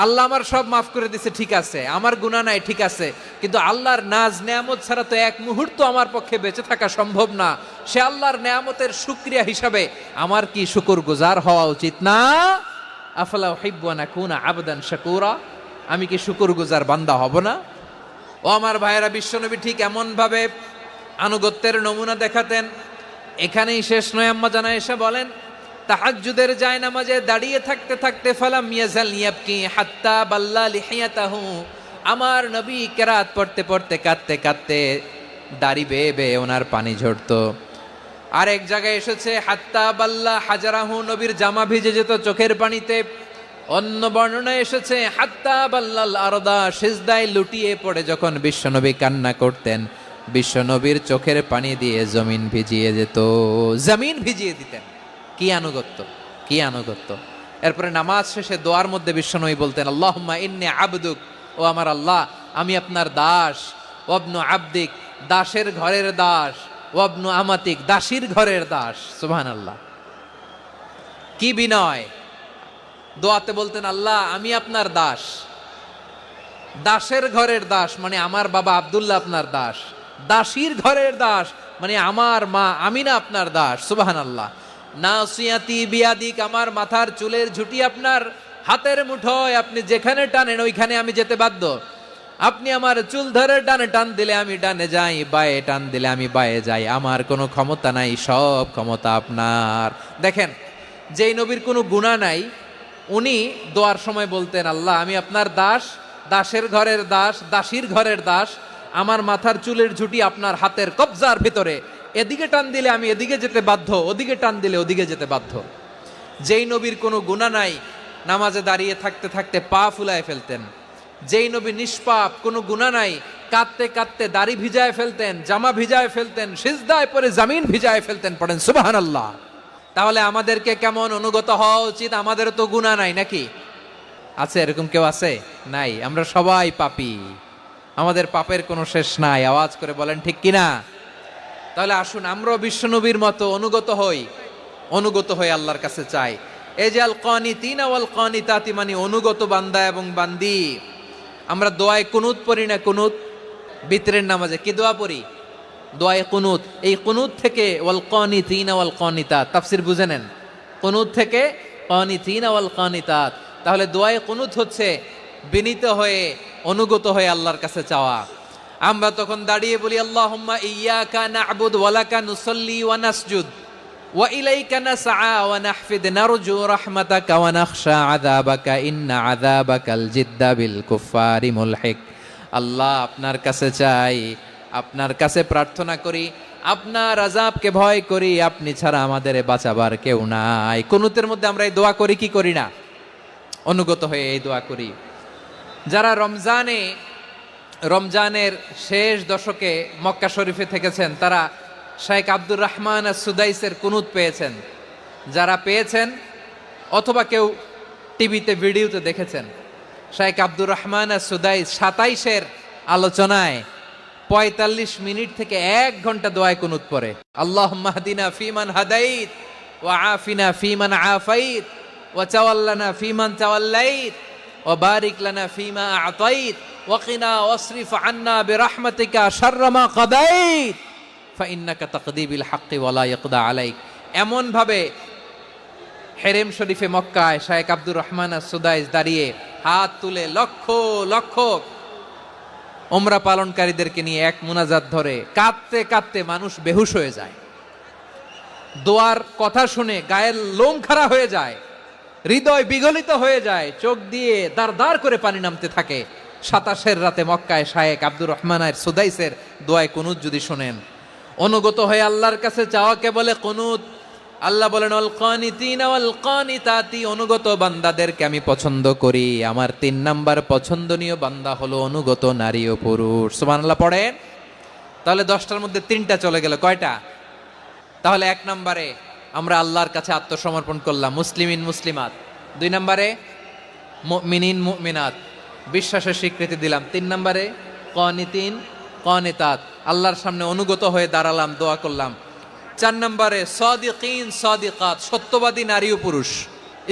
আল্লাহ আমার সব মাফ করে দিছে, ঠিক আছে, আমার গুনাহ নাই, ঠিক আছে, কিন্তু আল্লাহর নাজ নেয়ামত ছাড়া তো এক মুহূর্ত আমার পক্ষে বেঁচে থাকা সম্ভব না। সে আল্লাহর নেয়ামতের শুকরিয়া হিসাবে আমার কি শুকরগুজার হওয়া উচিত না? আফালা উহিব্বু আন আকুনা আবদান শাকুরা, আমি কি শুকরগুজার বান্দা হব না? ও আমার ভাইয়েরা, বিশ্বনবী ঠিক এমন ভাবে আনুগত্যের নমুনা দেখাতেন। এখানেই শেষ নয়, আম্মা জানা এসে বলেন, তাহাজ্জুদের জায়নামাজে দাঁড়িয়ে থাকতে থাকতে ফালাম ইয়াজাল ইয়াবকি হাত্তা বাল্লা লিহিয়াতাহু, আমার নবী কেরাত পড়তে পড়তে কাঁদতে কাঁদতে দাড়ি বেয়ে বেয়ে ওনার পানি ঝরতো। আর এক জায়গায় এসেছে হাত্তা বাল্লা হাজারাহু, নবীর জামা ভিজে যেত চোখের পানিতে। অন্য বর্ণনায় এসেছে হাত্তা বাল্লাল আরদা, সিজদায় লুটিয়ে পড়ে যখন বিশ্বনবী কান্না করতেন, বিশ্বনবীর চোখের পানি দিয়ে জমিন ভিজিয়ে যেত, জমিন ভিজিয়ে দিতেন। কি আনুগত্য, কি আনুগত্য! এরপরে নামাজ শেষে দোয়ার মধ্যে বিশ্বনবী বলতেন, আল্লাহুম্মা ইন্নী আবদুক, ও আমার আল্লাহ, আমি আপনার দাস, ওয়াবনু আবদিক, দাসের ঘরের দাস, ওয়াবনু আমাতিক, দাসীর ঘরের দাস। সুবহানাল্লাহ, কি বিনয়! দোয়াতে বলতেন, আল্লাহ আমি আপনার দাস, দাসের ঘরের দাস মানে আমার বাবা আব্দুল্লাহ আপনার দাস, দাসীর ঘরের দাস মানে আমার মা আমিনা আপনার দাস। সুবহানাল্লাহ। নাসিয়াতি বিয়াদিক, আমার মাথার চুলের ঝুঁটি আপনার হাতের মুঠোয়, আপনি যেখানে টানেন ওইখানে আমি যেতে বাধ্য। আপনি আমার চুল ধরে ডানে টান দিলে আমি ডানে যাই, বায়ে টান দিলে আমি বায়ে যাই, আমার কোনো ক্ষমতা নাই, সব ক্ষমতা আপনার। দেখেন, যেই নবীর কোনো গুনাহ নাই, উনি দোয়ার সময় বলতেন, আল্লাহ আমি আপনার দাস, দাসের ঘরের দাস, দাসীর ঘরের দাস, আমার মাথার চুলের ঝুঁটি আপনার হাতের কবজার ভিতরে, এদিকে টান দিলে আমি এদিকে যেতে বাধ্য, ওদিকে টান দিলে ওদিকে যেতে বাধ্য। যেই নবীর কোনো গুনাহ নাই, নামাজে দাঁড়িয়ে থাকতে থাকতে পা ফুলায় ফেলতেন। যেই নবী নিষ্পাপ, কোনো গুনাহ নাই, কাঁদতে কাঁদতে দাড়ি ভিজায় ফেলতেন, জামা ভিজায় ফেলতেন, সিজদায় পরে জামিন ভিজায় ফেলতেন। পড়েন সুবহানাল্লাহ। তাহলে আমাদেরকে কেমন অনুগত হওয়া উচিত? আমাদেরও তো গুনাহ নাই নাকি? আছে এরকম কেউ? আছে? নাই। আমরা সবাই পাপী, আমাদের পাপের কোনো শেষ নাই। আওয়াজ করে বলেন ঠিক কিনা? তাহলে আসুন আমরাও বিশ্বনবীর মতো অনুগত হই, অনুগত হয়ে আল্লাহর কাছে চাই। এই যে আল কানিতিনা ওয়াল কানিতাতি, মানে অনুগত বান্দা এবং বান্দি। আমরা দোয়ায় কুনুত পড়ি না? কুনুত বিতরের নামাজে কি দোয়া পড়ি? দোয়ায়ে কুনুত। এই কুনুত থেকে ওয়াল কানিতিনা ওয়াল কানিতাত, তাফসীর বুঝে নেন। কুনুত থেকে কানিতিনা ওয়াল কানিতাত। তাহলে দোয়ায়ে কুনুত হচ্ছে বিনীত হয়ে, অনুগত হয়ে আল্লাহর কাছে চাওয়া। আমরা তখন দাঁড়িয়ে বলি, আল্লাহুম্মা ইয়্যাকা না'বুদু ওয়া লাকা নুসাল্লি ওয়া নাসজুদ ওয়া ইলাইকা নাসআ ওয়া নাহফিদ নারজু রাহমাতাকা ওয়া নাখশা আযাবাকা ইন্না আযাবাকাল জিদ্দা বিল কুফফারি মুলহিক। আল্লাহ আপনার কাছে চাই, আপনার কাছে প্রার্থনা করি, আপনার আযাবকে ভয় করি, আপনি ছাড়া আমাদের বাঁচাবার কেউ নাই। কুনুতের মধ্যে আমরা এই দোয়া করি কি করি না? অনুগত হয়ে এই দোয়া করি। যারা রমজানের শেষ দশকে মক্কা শরীফে থেকেছেন, তারা শাইখ আব্দুর রহমান সুদাইসের কুনুত পেয়েছেন। যারা পেয়েছেন অথবা কেউ টিভিতে ভিডিওতে দেখেছেন, শাইখ আব্দুর রহমান সুদাইস 27-এর আলোচনায় 45 মিনিট থেকে 1 ঘন্টা দোয়ায় কুনুত পড়ে। আল্লাহুম্মা হদিনা ফিমান হাদাইত ওয়া আফিনা ফিমান আফাইত ওয়া তাওয়াল্লানা ফিমান তাওয়াল্লাইত ওয়া বারিক লানা ফিমা আ'তাইত ওয়া কিনা ওয়াসরিফ আন্না বিরহমাতিকা শাররা মা কাদাইত ফাইন্নাকা তাকদি বিল হাক্কি ওয়া লা ইয়াকদা আলাইক। এমন ভাবে হেরেম শরীফে মক্কায় শাইখ আব্দুর রহমান সুদাইস দাঁড়িয়ে হাত তুলে লক্ষ লক্ষ উমরা পালনকারীদেরকে নিয়ে এক মুনাজাত ধরে কাঁদতে কাঁদতে মানুষ বেহুশ হয়ে যায়। দোয়ার কথা শুনে গায়ের লোম খাড়া হয়ে যায়, হৃদয় বিগলিত হয়ে যায়, চোখ দিয়ে দার দার করে পানি নামতে থাকে। 27-এর রাতে মক্কায় শাইখ আব্দুর রহমান সুদাইসের দোয়ায় কুনুত যদি শোনেন, অনুগত হয়ে আল্লাহর কাছে চাওয়াকে বলে কুনুত। আল্লাহ বলেন আল কানিতিনা ওয়াল কানিতাতি, অনুগত বান্দাদেরকে আমি পছন্দ করি। আমার 3 নাম্বার পছন্দনীয় বান্দা হলো অনুগত নারী ও পুরুষ। সুবহানাল্লাহ পড়েন। তাহলে 10টার মধ্যে 3টা চলে গেল, কয়টা? তাহলে 1 নম্বরে আমরা আল্লাহর কাছে আত্মসমর্পণ করলাম, মুসলিমিন মুসলিমাত। 2 নম্বরে মুমিনিন মুমিনাত, বিশ্বাসের স্বীকৃতি দিলাম। 3 নম্বরে কানিতিন কানিতাত, আল্লাহর সামনে অনুগত হয়ে দাঁড়ালাম, দোয়া করলাম। 4 নম্বরে সাদিকিন সাদিকাত, সত্যবাদী নারী ও পুরুষ।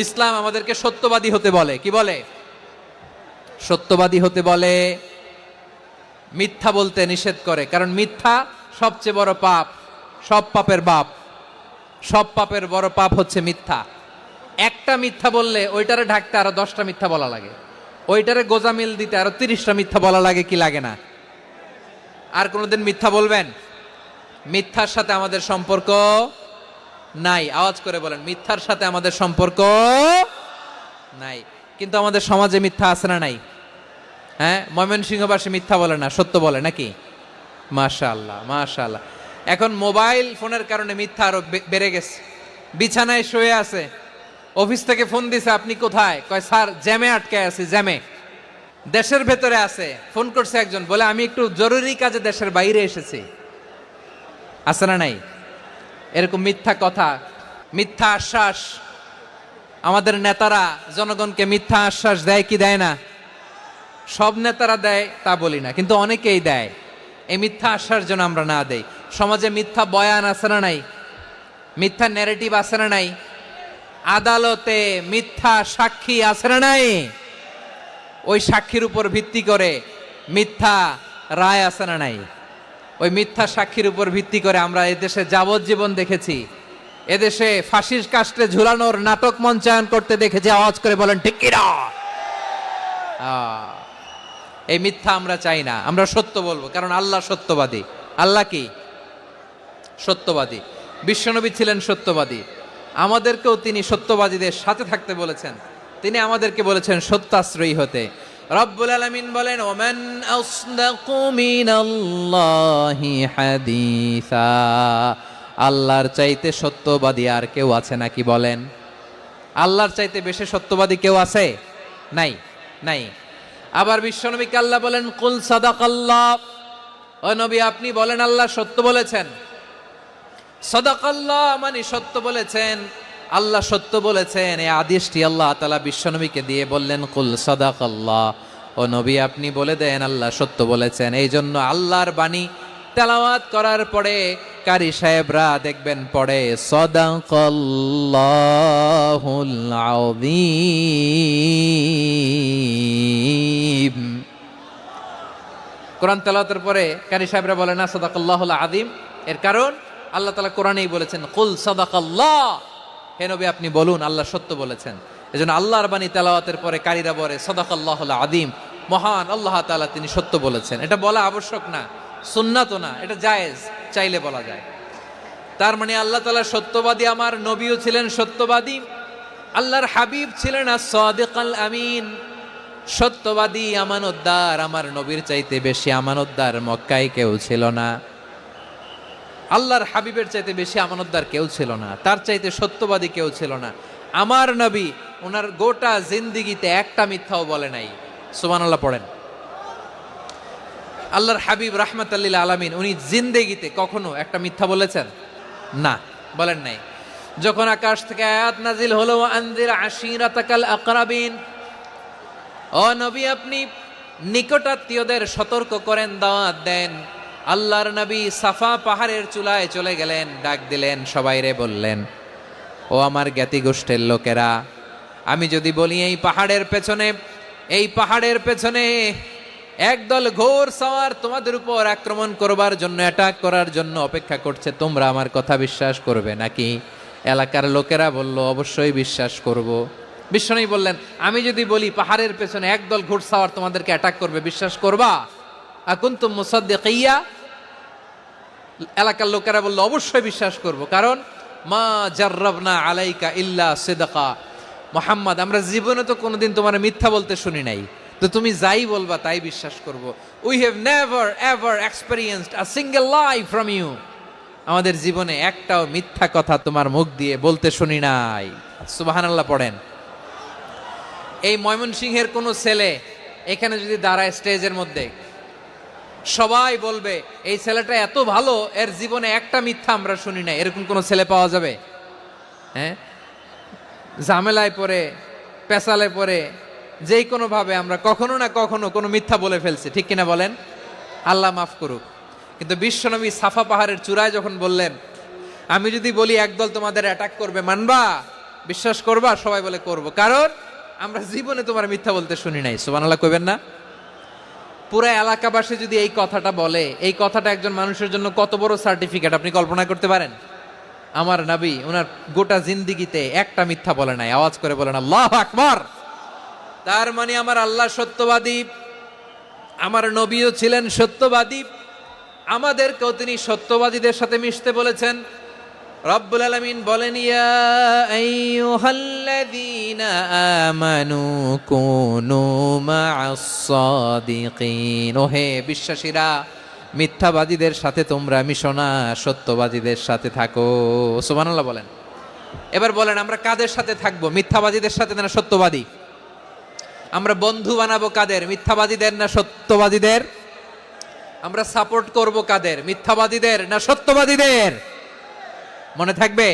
ইসলাম আমাদেরকে সত্যবাদী হতে বলে। কি বলে? সত্যবাদী হতে বলে, মিথ্যা বলতে নিষেধ করে। কারণ মিথ্যা সবচেয়ে বড় পাপ, সব পাপের বাপ। সব পাপের বড় পাপ হচ্ছে মিথ্যা। একটা মিথ্যা বললে ওইটারে ঢাকতে আরো 10টা মিথ্যা বলা লাগে, ওইটারে গোজামিল দিতে আরো 30টা মিথ্যা বলা লাগে, কি লাগে না? আর কোনোদিন মিথ্যা বলবেন? মিথ্যার সাথে আমাদের সম্পর্ক নাই। আওয়াজ করে বলেন, মিথ্যার সাথে আমাদের সম্পর্ক নাই। কিন্তু আমাদের সমাজে মিথ্যা আছে না নাই? হ্যাঁ, ময়মনসিংহবাসী মিথ্যা বলে না, সত্য বলে নাকি? মাশাআল্লাহ মাশাআল্লাহ। এখন মোবাইল ফোনের কারণে মিথ্যা আরো বেড়ে গেছে। বিছানায় শুয়ে আছে, অফিস থেকে ফোন দিছে, আপনি কোথায়? কয় স্যার জ্যামে আটকে আছি, জ্যামে। দেশের ভেতরে আছে, ফোন করছে একজন, বলে আমি একটু জরুরি কাজে দেশের বাইরে এসেছি। আছে না নাই? এরকম মিথ্যা কথা, মিথ্যা আশ্বাস। আমাদের নেতারা জনগণকে মিথ্যা আশ্বাস দেয় কি দেয় না? সব নেতারা দেয় তা বলি না, কিন্তু অনেকেই দেয়। এই মিথ্যা আশ্বাস যেন আমরা না দেই। সমাজে মিথ্যা বয়ান আছে না নাই? মিথ্যা ন্যারেটিভ আছে না নাই? আদালতে মিথ্যা সাক্ষী আছে না নাই? ওই সাক্ষীর উপর ভিত্তি করে মিথ্যা রায় আছে না নাই? ওই মিথ্যা সাক্ষীর উপর ভিত্তি করে আমরা এদেশে যাবজ্জীবন দেখেছি, এদেশে ফাঁসির কাস্টে ঝুলানোর নাটক মঞ্চায়ন করতে দেখেছি। আওয়াজ করে বলেন ঠিক কি না? এই মিথ্যা আমরা চাই না, আমরা সত্য বলবো, কারণ আল্লাহ সত্যবাদী। আল্লাহ কি? সত্যবাদী। বিশ্বনবী ছিলেন সত্যবাদী, আমাদেরকেও তিনি সত্যবাদীদের সাথে থাকতে বলেছেন। তিনি আমাদেরকে বলেছেন সত্যাশ্রয়ী হতে। রব্বুল আলামিন বলেন, ওমান আসদাকু মিনাল্লাহি হাদিসা, আল্লাহর চাইতে সত্যবাদী আর কেউ আছে নাকি বলেন? আল্লাহর চাইতে বেশি সত্যবাদী কেউ আছে? নাই, নাই। আবার বিশ্বনবীকে আল্লাহ বলেন, কুল সাদাকাল্লাহ, ও নবী আপনি বলেন আল্লাহ সত্য বলেছেন। সাদাকাল্লাহ মানে সত্য বলেছেন, আল্লাহ সত্য বলেছেন। এই আদেশটি আল্লাহ তাআলা বিশ্বনবীকে দিয়ে বললেন, কুল সাদাকাল্লাহ, ও নবী আপনি বলে দেন আল্লাহ সত্য বলেছেন। এই জন্য আল্লাহর বাণী তেলাওয়াত করার পরে কারি সাহেবরা দেখবেন পড়ে সাদাকাল্লাহুল আযীম। কোরআন তেলাওয়াতের পরে কারি সাহেবরা বলে না সাদাকাল্লাহুল আযীম। এর কারণ আল্লাহ তাআলা কোরআনেই বলেছেন, কুল সাদাকাল্লাহ, হে নবী আপনি বলুন আল্লাহ সত্য বলেছেন। এজন্য আল্লাহর বাণী তেলাওয়াতের পরে কারীরা বলে সাদাকাল্লাহুল আযীম, মহান আল্লাহ তাআলা তিনি সত্য বলেছেন। এটা বলা আবশ্যক না, সুন্নাতও না, এটা জায়েজ, চাইলে বলা যায়। তার মানে আল্লাহ তাআলা সত্যবাদী, আমার নবীও ছিলেন সত্যবাদী, আল্লাহর হাবিব ছিলেন as-সাদিকাল আমিন, সত্যবাদী আমানতদার। আমার নবীর চাইতে বেশি আমানতদার মক্কায় কেউ ছিল না, আল্লাহর হাবিবের চাইতে বেশি আমানতদার কেউ ছিল না, তার চাইতে সত্যবাদী কেউ ছিল না। আমার নবী ওনার গোটা জিন্দিগিতে একটা মিথ্যাও বলে নাই। সুবহানাল্লাহ পড়েন। আল্লাহর হাবিব রাহমাতাল লিল আলামিন উনি জিন্দেগিতে কখনো একটা মিথ্যা বলেছেন? না, বলেন নাই। যখন আকাশ থেকে আয়াত নাজিল হলো, আনজির আশিরাতাকাল আকরাবিন, ও নবী আপনি নিকটাত্মীয়দের সতর্ক করেন, দাওয়াত দেন। আল্লাহর নবী সাফা পাহাড়ের চূড়ায় চলে গেলেন, ডাক দিলেন, সবাইরে বললেন, ও আমার জ্ঞাতি গোষ্ঠীর লোকেরা, আমি যদি বলি এই পাহাড়ের পেছনে একদল ঘোর সওয়ার তোমাদের উপর আক্রমণ করবার জন্য, অ্যাটাক করার জন্য অপেক্ষা করছে, তোমরা আমার কথা বিশ্বাস করবে নাকি? এলাকার লোকেরা বলল, অবশ্যই বিশ্বাস করব। বিশ্বনবী বললেন, আমি যদি বলি পাহাড়ের পেছনে একদল ঘোড়সাওয়ার তোমাদেরকে অ্যাটাক করবে, বিশ্বাস করবা? আকুনতুম মুসাদ্দিকিয়া? এলাকার লোকেরা বলল, অবশ্যই বিশ্বাস করব, কারণ মা জাররাবনা আলাইকা ইল্লা সিদকা, মুহাম্মদ আমরা জীবনে তো কোনোদিন তোমার মিথ্যা বলতে শুনি নাই, তো তুমি যাই বলবা তাই বিশ্বাস করব। We have never ever experienced a single lie from you, আমাদের জীবনে একটাও মিথ্যা কথা তোমার মুখ দিয়ে বলতে শুনি নাই। সুবহানাল্লাহ পড়েন। এই ময়মনসিংহের কোনো ছেলে এখানে যদি দাঁড়ায় স্টেজের মধ্যে, সবাই বলবে এই ছেলেটা এত ভালো, এর জীবনে একটা মিথ্যা আমরা শুনি নাই। এরকম কোন ছেলে পাওয়া যাবে? হ্যাঁ, ঝামেলায় পড়ে, পেশালে পড়ে, যেই কোনো ভাবে আমরা কখনো না কখনো কোনো মিথ্যা বলে ফেলছি, ঠিক কিনা বলেন? আল্লাহ মাফ করুক। কিন্তু বিশ্বনবী সাফা পাহাড়ের চূড়ায় যখন বললেন, আমি যদি বলি একদল তোমাদের অ্যাটাক করবে, মানবা? বিশ্বাস করবা? সবাই বলে করব, কারণ আমরা জীবনে তোমার মিথ্যা বলতে শুনি নাই। সুবহানাল্লাহ কইবেন না? পুরো এলাকাবাসী যদি এই কথাটা বলে, এই কথাটা একজন মানুষের জন্য কত বড় সার্টিফিকেট আপনি কল্পনা করতে পারেন? আমার নবী ওনার গোটা জিন্দিগিতে একটা মিথ্যা বলে নাই। আওয়াজ করে বলেন আল্লাহু আকবার। তার মানে আমার আল্লাহ সত্যবাদী, আমার নবীও ছিলেন সত্যবাদী, আমাদেরকেও তিনি সত্যবাদীদের সাথে মিশতে বলেছেন। রব্বুল আলামিন বলেন, ইয়া আইয়ুহাল্লাযীনা আমানু কুনু মা'আস সাদিকিন। ওহে বিশ্বাসীরা, মিথ্যাবাদীদের সাথে তোমরা মিশো না, সত্যবাদীদের সাথে থাকো। সুবহানাল্লাহ বলেন। এবার বলেন আমরা কাদের সাথে থাকবো? মিথ্যাবাদীদের সাথে না সত্যবাদী? আমরা বন্ধু বানাবো কাদের? মিথ্যাবাদীদের না সত্যবাদীদের? আমরা সাপোর্ট করব কাদের? মিথ্যাবাদীদের না সত্যবাদীদের? মনে থাকবে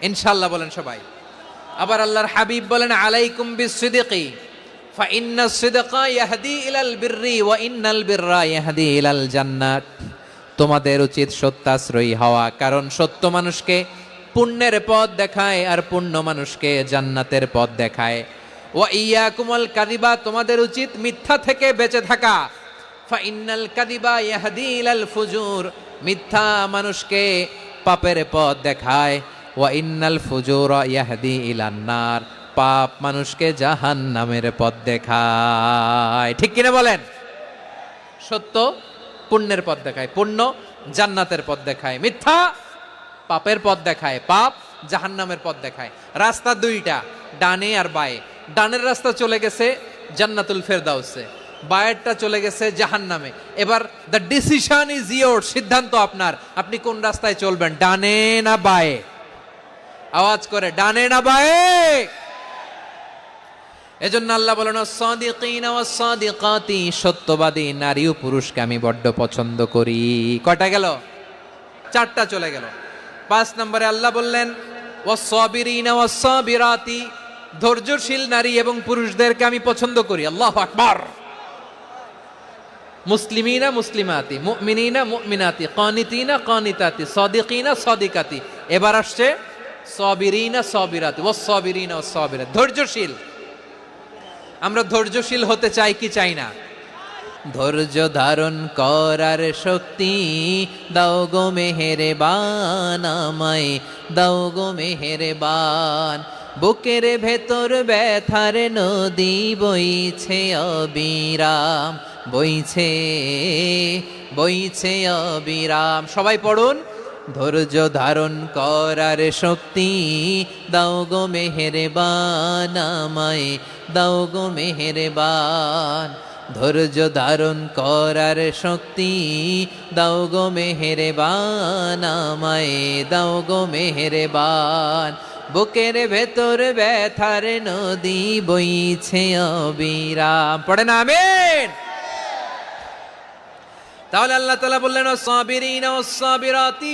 ইনশাআল্লাহ বলেন সবাই। আবার আল্লাহর হাবিব বলেন, আলাইকুম বিসসিদকি ফা ইন্নাস সিদকা ইয়াহদি ইলাল বিররি ওয়া ইন্নাল বিররা ইয়াহদি ইলাল জান্নাত। তোমাদের উচিত সত্যাশ্রয়ী হওয়া, কারণ সত্য মানুষকে পুণ্যের পথ দেখায় আর পুণ্য মানুষকে জান্নাতের পথ দেখায়। ওয়া ইয়াকুমুল কাযিবা, তোমাদের উচিত মিথ্যা থেকে বেঁচে থাকা। ফা ইন্নাল কাযিবা ইয়াহদি ইলাল ফুজুর, মিথ্যা মানুষকে পাপের পথ দেখায়। ওয়া ইন্নাল ফুজুরা ইয়াহদি ইলান নার, পাপ মানুষকে জাহান্নামের পথ দেখায়। ঠিক কিনা বলেন? সত্য পুণ্যের পথ দেখায়, পুণ্য জান্নাতের পথ দেখায়, মিথ্যা পাপের পথ দেখায়, পাপ জাহান্নামের পথ দেখায়। রাস্তা দুইটা, ডানে আর বায়ে। ডানের রাস্তা চলে গেছে জান্নাতুল ফেরদাউসে, বায়েরটা চলে গেছে জাহান্নামে। এবার দ্য ডিসিশন ইজ ইয়োর, সিদ্ধান্ত আপনার, আপনি কোন রাস্তায় চলবেন, ডানে না বায়ে? আওয়াজ করে, ডানে না বায়ে? এজন্য আল্লাহ বলেন, সাদিকিনা ওয়াস সাদিকাতি, সত্যবাদী নারী ও পুরুষকে আমি বড্ড পছন্দ করি। কয়টা গেল? চারটা চলে গেল। 5 নম্বরে আল্লাহ বললেন, ওয়াস সাবিরিনা ওয়াস সাবিরাতি, ধৈর্যশীল নারী এবং পুরুষদেরকে আমি পছন্দ করি। আল্লাহু আকবার। মুসলিমিনা মুসলিমাতি, মুমিনিনা মুমিনাতি, কানিতিনা কানিতাতি, সাদিকিনা সাদিকাতি। এবার আসছে সাবিরিনা সাবিরাতি, ওয়াস সাবিরিনা ওয়াস সাবিরাত, ধৈর্যশীল। আমরা ধৈর্যশীল হতে চাই কি চাই না? ধৈর্য ধারণ করার শক্তি দাও গো মেহেরবান, আমায় দাও গো মেহেরবান। বুকের ভেতর ব্যথার নদী বইছে অবিরাম, বইছে বইছে অবিরাম। সবাই পড়ুন, ধৈর্য ধারণ করার শক্তি দাও গো মেহেরবান, আমায় দাও গো মেহেরবান। ধৈর্য ধারণ করার শক্তি দাও গো মেহেরবান, আমায় দাও গো মেহেরবান। বুকের ভেতর ব্যথার নদী বইছে অবিরাম। পড়ে না আমিন? তাহলে আল্লাহ তাআলা বললেন, সাবিরিনা ওয়াস সাবিরাতি,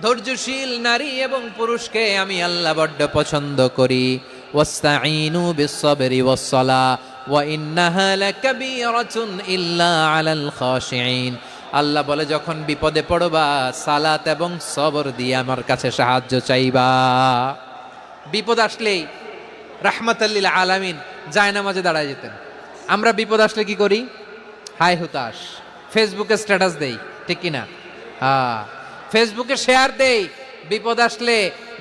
ধৈর্যশীল নারী এবং পুরুষকে আমি আল্লাহ বড্ড পছন্দ করি। ওয়াস্তাঈনু বিস-সাবরি ওয়াস-সালাহ ওয়া ইন্নাহা লাকাবীরাতুন ইল্লা আলাল খাশিঈন। আল্লাহ বলে, যখন বিপদে পড়বা সালাত এবং সবর দিয়ে আমার কাছে সাহায্য চাইবা। বিপদ আসলেই রাহমাতাল লিল আলামিন জায়নামাজে দাঁড়ায় যেতেন। আমরা বিপদ আসলে কি করি? হায় হুতাশ, ফেসবুকে স্ট্যাটাস দেই, ঠিক কিনা? হ্যাঁ, ফেসবুকে শেয়ার দেই। বিপদ আসলে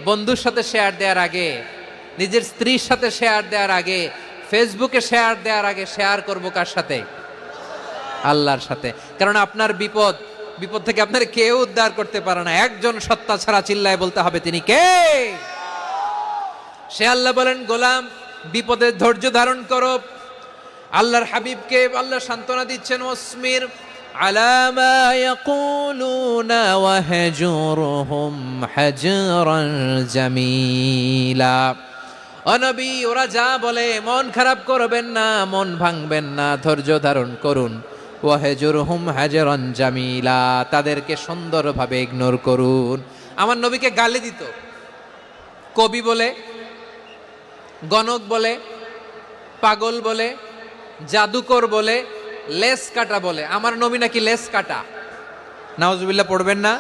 বন্ধুর সাথে শেয়ার দেওয়ার আগে, নিজের স্ত্রীর সাথে শেয়ার দেওয়ার আগে, ফেসবুকে শেয়ার দেওয়ার আগে শেয়ার করব কার সাথে? আল্লাহর সাথে। কারণ আপনার বিপদ থেকে আপনার কেউ উদ্ধার করতে পারে না, একজন সত্তা ছাড়া। চিল্লায় বলতে হবে, তিনি কে? সে আল্লাহ। বলেন, গোলাম বিপদে ধৈর্য ধারণ করো। আল্লাহর হাবিবকে আল্লাহ সান্ত্বনা দিচ্ছেন, ওয়াসমির আলা মা ইয়াকুলুনা ওয়াহজুরহুম হাজরান জামিলা। ও নবী, ওরা যা বলে মন খারাপ করবেন না, মন ভাঙবেন না, ধৈর্য ধারণ করুন। ওয়াহজুরহুম হাজরান জামিলা, তাদেরকে সুন্দরভাবে ইগনোর করুন। আমার নবীকে গালি দিত কবি বলে, গণক বলে, পাগল বলে, জাদুকর বলে, লেস কাটা বলে। আমার নবী নাকি লেস কাটা? নাউজুবিল্লাহ পড়বেন না?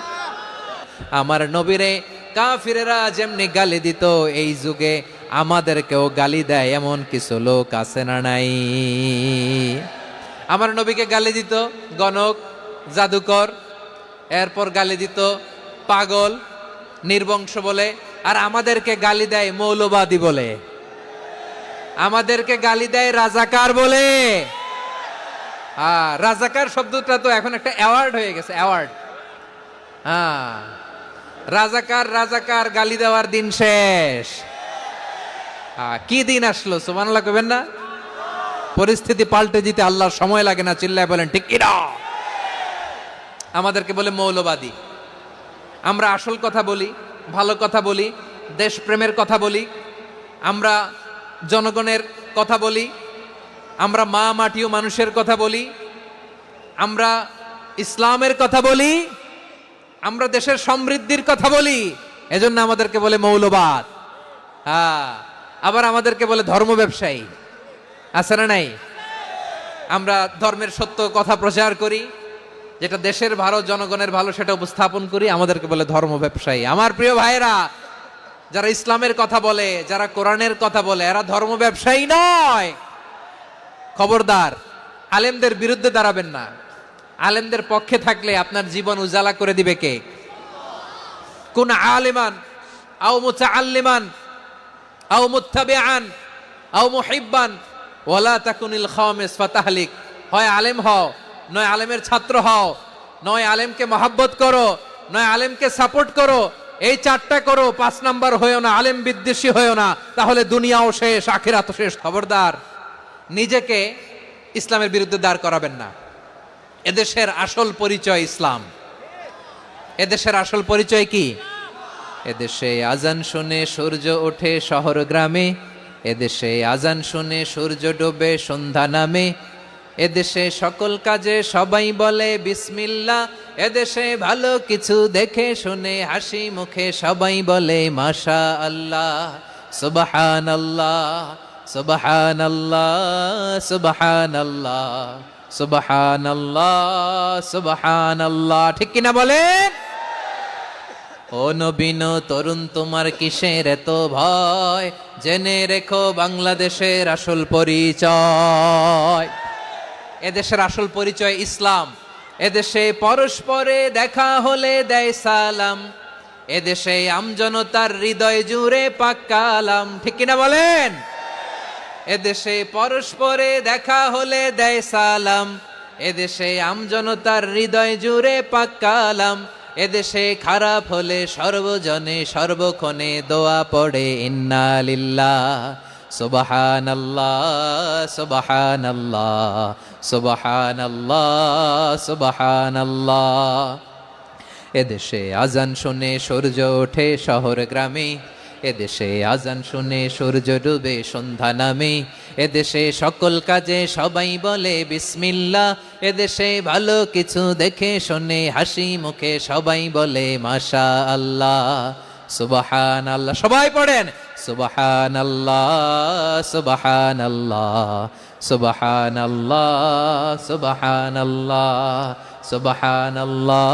আমার নবীরে কাফিরেরা যেমনি গালি দিত, এই যুগে আমাদেরকেও গালি দেয় এমন কিছু লোক আছে না নাই? আমার নবীকে গালি দিত গণক, জাদুকর, এরপর গালি দিত পাগল, নির্বংশ বলে, আর আমাদেরকে গালি দেয় মৌলবাদী বলে, আমাদেরকে গালি দেয় রাজাকার বলে। রাজাকার শব্দটা তো এখন একটা অ্যাওয়ার্ড হয়ে গেছে, অ্যাওয়ার্ড। রাজাকার রাজাকার গালি দেওয়ার দিন শেষ। কি দিন আসলো, সুবহানাল্লাহ কইবেন না? পরিস্থিতি পাল্টে দিতে আল্লাহর সময় লাগে না, চিল্লায় বলেন ঠিক কি না? আমাদেরকে বলে মৌলবাদী। আমরা আসল কথা বলি, ভালো কথা বলি, দেশপ্রেমের কথা বলি, আমরা জনগণের কথা বলি, আমরা মা মাটি ও মানুষের কথা বলি, আমরা ইসলামের কথা বলি, আমরা দেশের সমৃদ্ধির কথা বলি, এজন্য আমাদেরকে বলে মৌলবাদ। আবার আমাদেরকে বলে ধর্ম ব্যবসায়ী, আছে না নাই? আমরা ধর্মের সত্য কথা প্রচার করি, যেটা দেশের ভালো, জনগণের ভালো, সেটা উপস্থাপন করি, আমাদেরকে বলে ধর্ম ব্যবসায়ী। আমার প্রিয় ভাইরা, যারা ইসলামের কথা বলে, যারা কোরআনের কথা বলে, এরা ধর্ম ব্যবসায়ী নয়। খবরদার, আলেমদের বিরুদ্ধে দাঁড়াবেন না। আলেমদের পক্ষে থাকলে আপনার জীবন উজালা করে দিবে কে? কোন আলিমান আও মুতাআল্লিমান আও মুত্তাবিআন আও মুহিব্বান ওয়ালা তাকুনিল খামিস ফাতাহলিক। হয় আলেম হও, নয় আলেমের ছাত্র হও, নয় আলেমকে মহব্বত করো, নয় আলেমকে সাপোর্ট করো। এই চারটা করো, 5 নাম্বার হয়েও না, আলেম বিদ্বেষী হয়েও না, তাহলে দুনিয়াও শেষ, আখিরাতও শেষ। খবরদার, নিজেকে ইসলামের বিরুদ্ধে দাঁড় করাবেন না। এদেশের আসল পরিচয় ইসলাম। এদেশের আসল পরিচয় কি? এদেশে আজান শুনে সূর্য ওঠে শহর গ্রামে, এদেশে আজান শুনে সূর্য ডোবে সন্ধ্যা নামে, এদেশে সকল কাজে সবাই বলে বিসমিল্লাহ, এদেশে ভালো কিছু দেখে শুনে হাসি মুখে সবাই বলে মাশা আল্লাহ, সুবহানাল্লাহ, সুবহানাল্লাহ, সুবহানাল্লাহ, সুবহানাল্লাহ, সুবহানাল্লাহ। ঠিক কিনা বলেন? ও নবীন তরুণ, তোমার কিসের এত ভয়? জেনে রেখো বাংলাদেশের আসল পরিচয়। এদেশের আসল পরিচয় ইসলাম। এদেশে পরস্পরে দেখা হলে দেয় সালাম, এদেশে আমজনতার হৃদয় জুড়ে পাক কালাম। ঠিক কিনা বলেন? এদেশে পরস্পরে দেখা হলে দেয় সালাম, এদেশে আমজনতার হৃদয় জুড়ে পাক কালাম, এদেশে খারাপ হলে সর্বজনে সর্বক্ষণে দোয়া পড়ে ইন্না লিল্লাহ, সুবহানাল্লাহ, সুবহানাল্লাহ, সুবহানাল্লাহ, সুবহানাল্লাহ। এদেশে আজান শুনে সূর্য ওঠে শহর গ্রামে, এদেশে আজান শুনে সূর্য ডুবে সন্ধ্যা নামে, এদেশে সকল কাজে সবাই বলে বিসমিল্লাহ, এদেশে ভালো কিছু দেখে শুনে হাসি মুখে সবাই বলে মাশা আল্লাহ, সুবহানাল্লাহ। সবাই পড়েন সুবহানাল্লাহ, সুবহানাল্লাহ, সুবহানাল্লাহ, সুবহানাল্লাহ, সুবহানাল্লাহ,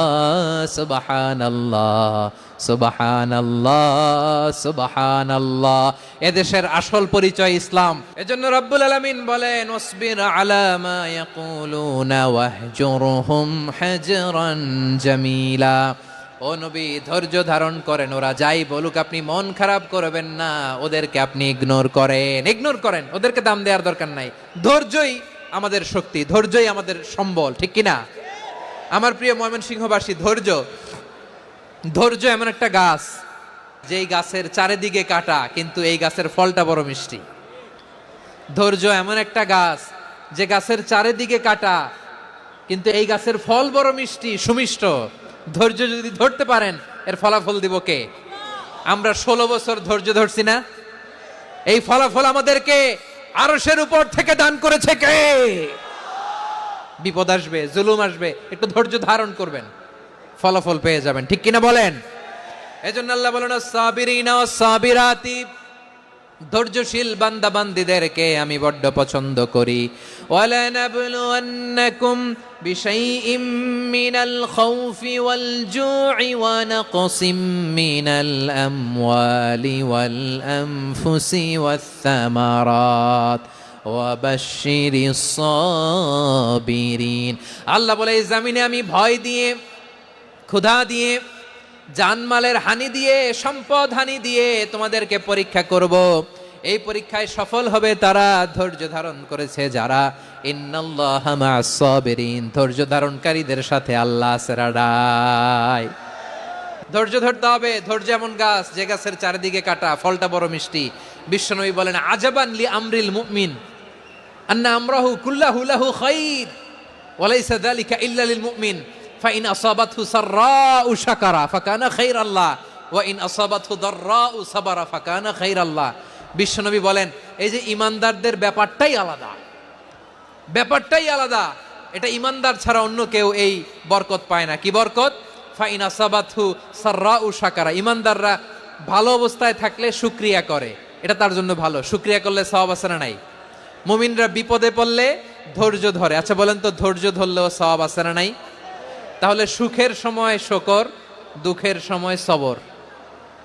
সুবহানাল্লাহ, সুবহানাল্লাহ, সুবহানাল্লাহ। এদেশের আসল পরিচয় ইসলাম। এজন্য রব্বুল আলামিন বলেন ওয়াসবির আলা মা ইয়াকুলুনা ওয়াহজুরহুম হাজরান জামিলা। ও নবী, ধৈর্য ধারণ করেন, ওরা যাই বলুক আপনি মন খারাপ করবেন না, ওদেরকে আপনি ইগনোর করেন, ইগনোর করেন, ওদেরকে দাম দেওয়ার দরকার নাই। ধৈর্যই আমাদের শক্তি, ধৈর্যই আমাদের সম্বল। ঠিক কিনা? আমার প্রিয় ময়মনসিংহবাসী, ধৈর্য ধৈর্য এমন একটা গাছ, যেই গাছের চারিদিকে কাটা, কিন্তু এই গাছের ফলটা বড় মিষ্টি। ধৈর্য এমন একটা গাছ, যে গাছের চারিদিকে কাটা, কিন্তু এই গাছের ফল বড় মিষ্টি সুমিষ্ট। ধৈর্য যদি ধরতে পারেন এর ফলাফল দিব কে? আমরা 16 বছর ধৈর্য ধরছি না? এই ফলাফল আমাদেরকে আরশের উপর থেকে দান করেছে কে? বিপদ আসবে, জুলুম আসবে, একটু ধৈর্য ধারণ করবেন, ফলাফল পেয়ে যাবেন। ঠিক কিনা বলেন? এজন্য আল্লাহ বলেন সাবিরিনা ওয়াস সাবিরাতি, ধৈর্যশীল বান্দা বান্দীদেরকে আমি বড্ড পছন্দ করি। ওয়ালা নাবলুওয়ান্নাকুম বিশাইইম মিনাল খাউফি ওয়াল জু'i ওয়া নাকসিম মিনাল আমওয়ালি ওয়াল আনফুসি ওয়াস সামারাত ওয়া বাশশিরিস সাবিরিন। আল্লাহ বলে এই জমিনে আমি ভয় দিয়ে, ক্ষুধা দিয়ে, জানমালের হানি দিয়ে, সম্পদ হানি দিয়ে তোমাদেরকে পরীক্ষা করব। এই পরীক্ষায় সফল হবে তারা ধৈর্য ধারণ করেছে যারা। ইন্নাল্লাহা মা'আস সাবিরিন, ধৈর্য ধারণকারীদের সাথে আল্লাহ আছে রাডাই। ধৈর্য ধরতে হবে। ধৈর্য এমন গাছ যে গাছের চারিদিকে কাটা, ফলটা বড় মিষ্টি। বিশ্বনবী বলেন আজাবান লি আমরিল মুমিন আন্না আমরাহু কুল্লাহু লাহু খাইর ওয়া লাইসা যালিকা ইল্লা লিল মুমিন ফাইন আসাবাতহু সাররাউ শাকারা ফাকানা খাইরাল্লাহ ওয়া ইন আসাবাতহু দাররাউ সাবারা ফাকানা খাইরাল্লাহ। বিশ্বনবী বলেন এই যে ইমানদারদের ব্যাপারটাই আলাদা, ব্যাপারটাই আলাদা। এটা ইমানদার ছাড়া অন্য কেউ এই বরকত পায় না। কি বরকত? ফাইন আসাবাতহু সাররাউ শাকারা, ইমানদাররা ভালো অবস্থায় থাকলে শুকরিয়া করে, এটা তার জন্য ভালো। শুকরিয়া করলে সওয়াব আছে না নাই? মুমিনরা বিপদে পড়লে ধৈর্য ধরে। আচ্ছা বলেন তো, ধৈর্য ধরলেও সওয়াব আছে না নাই? তাহলে সুখের সময় শুকর, দুঃখের সময় সবর,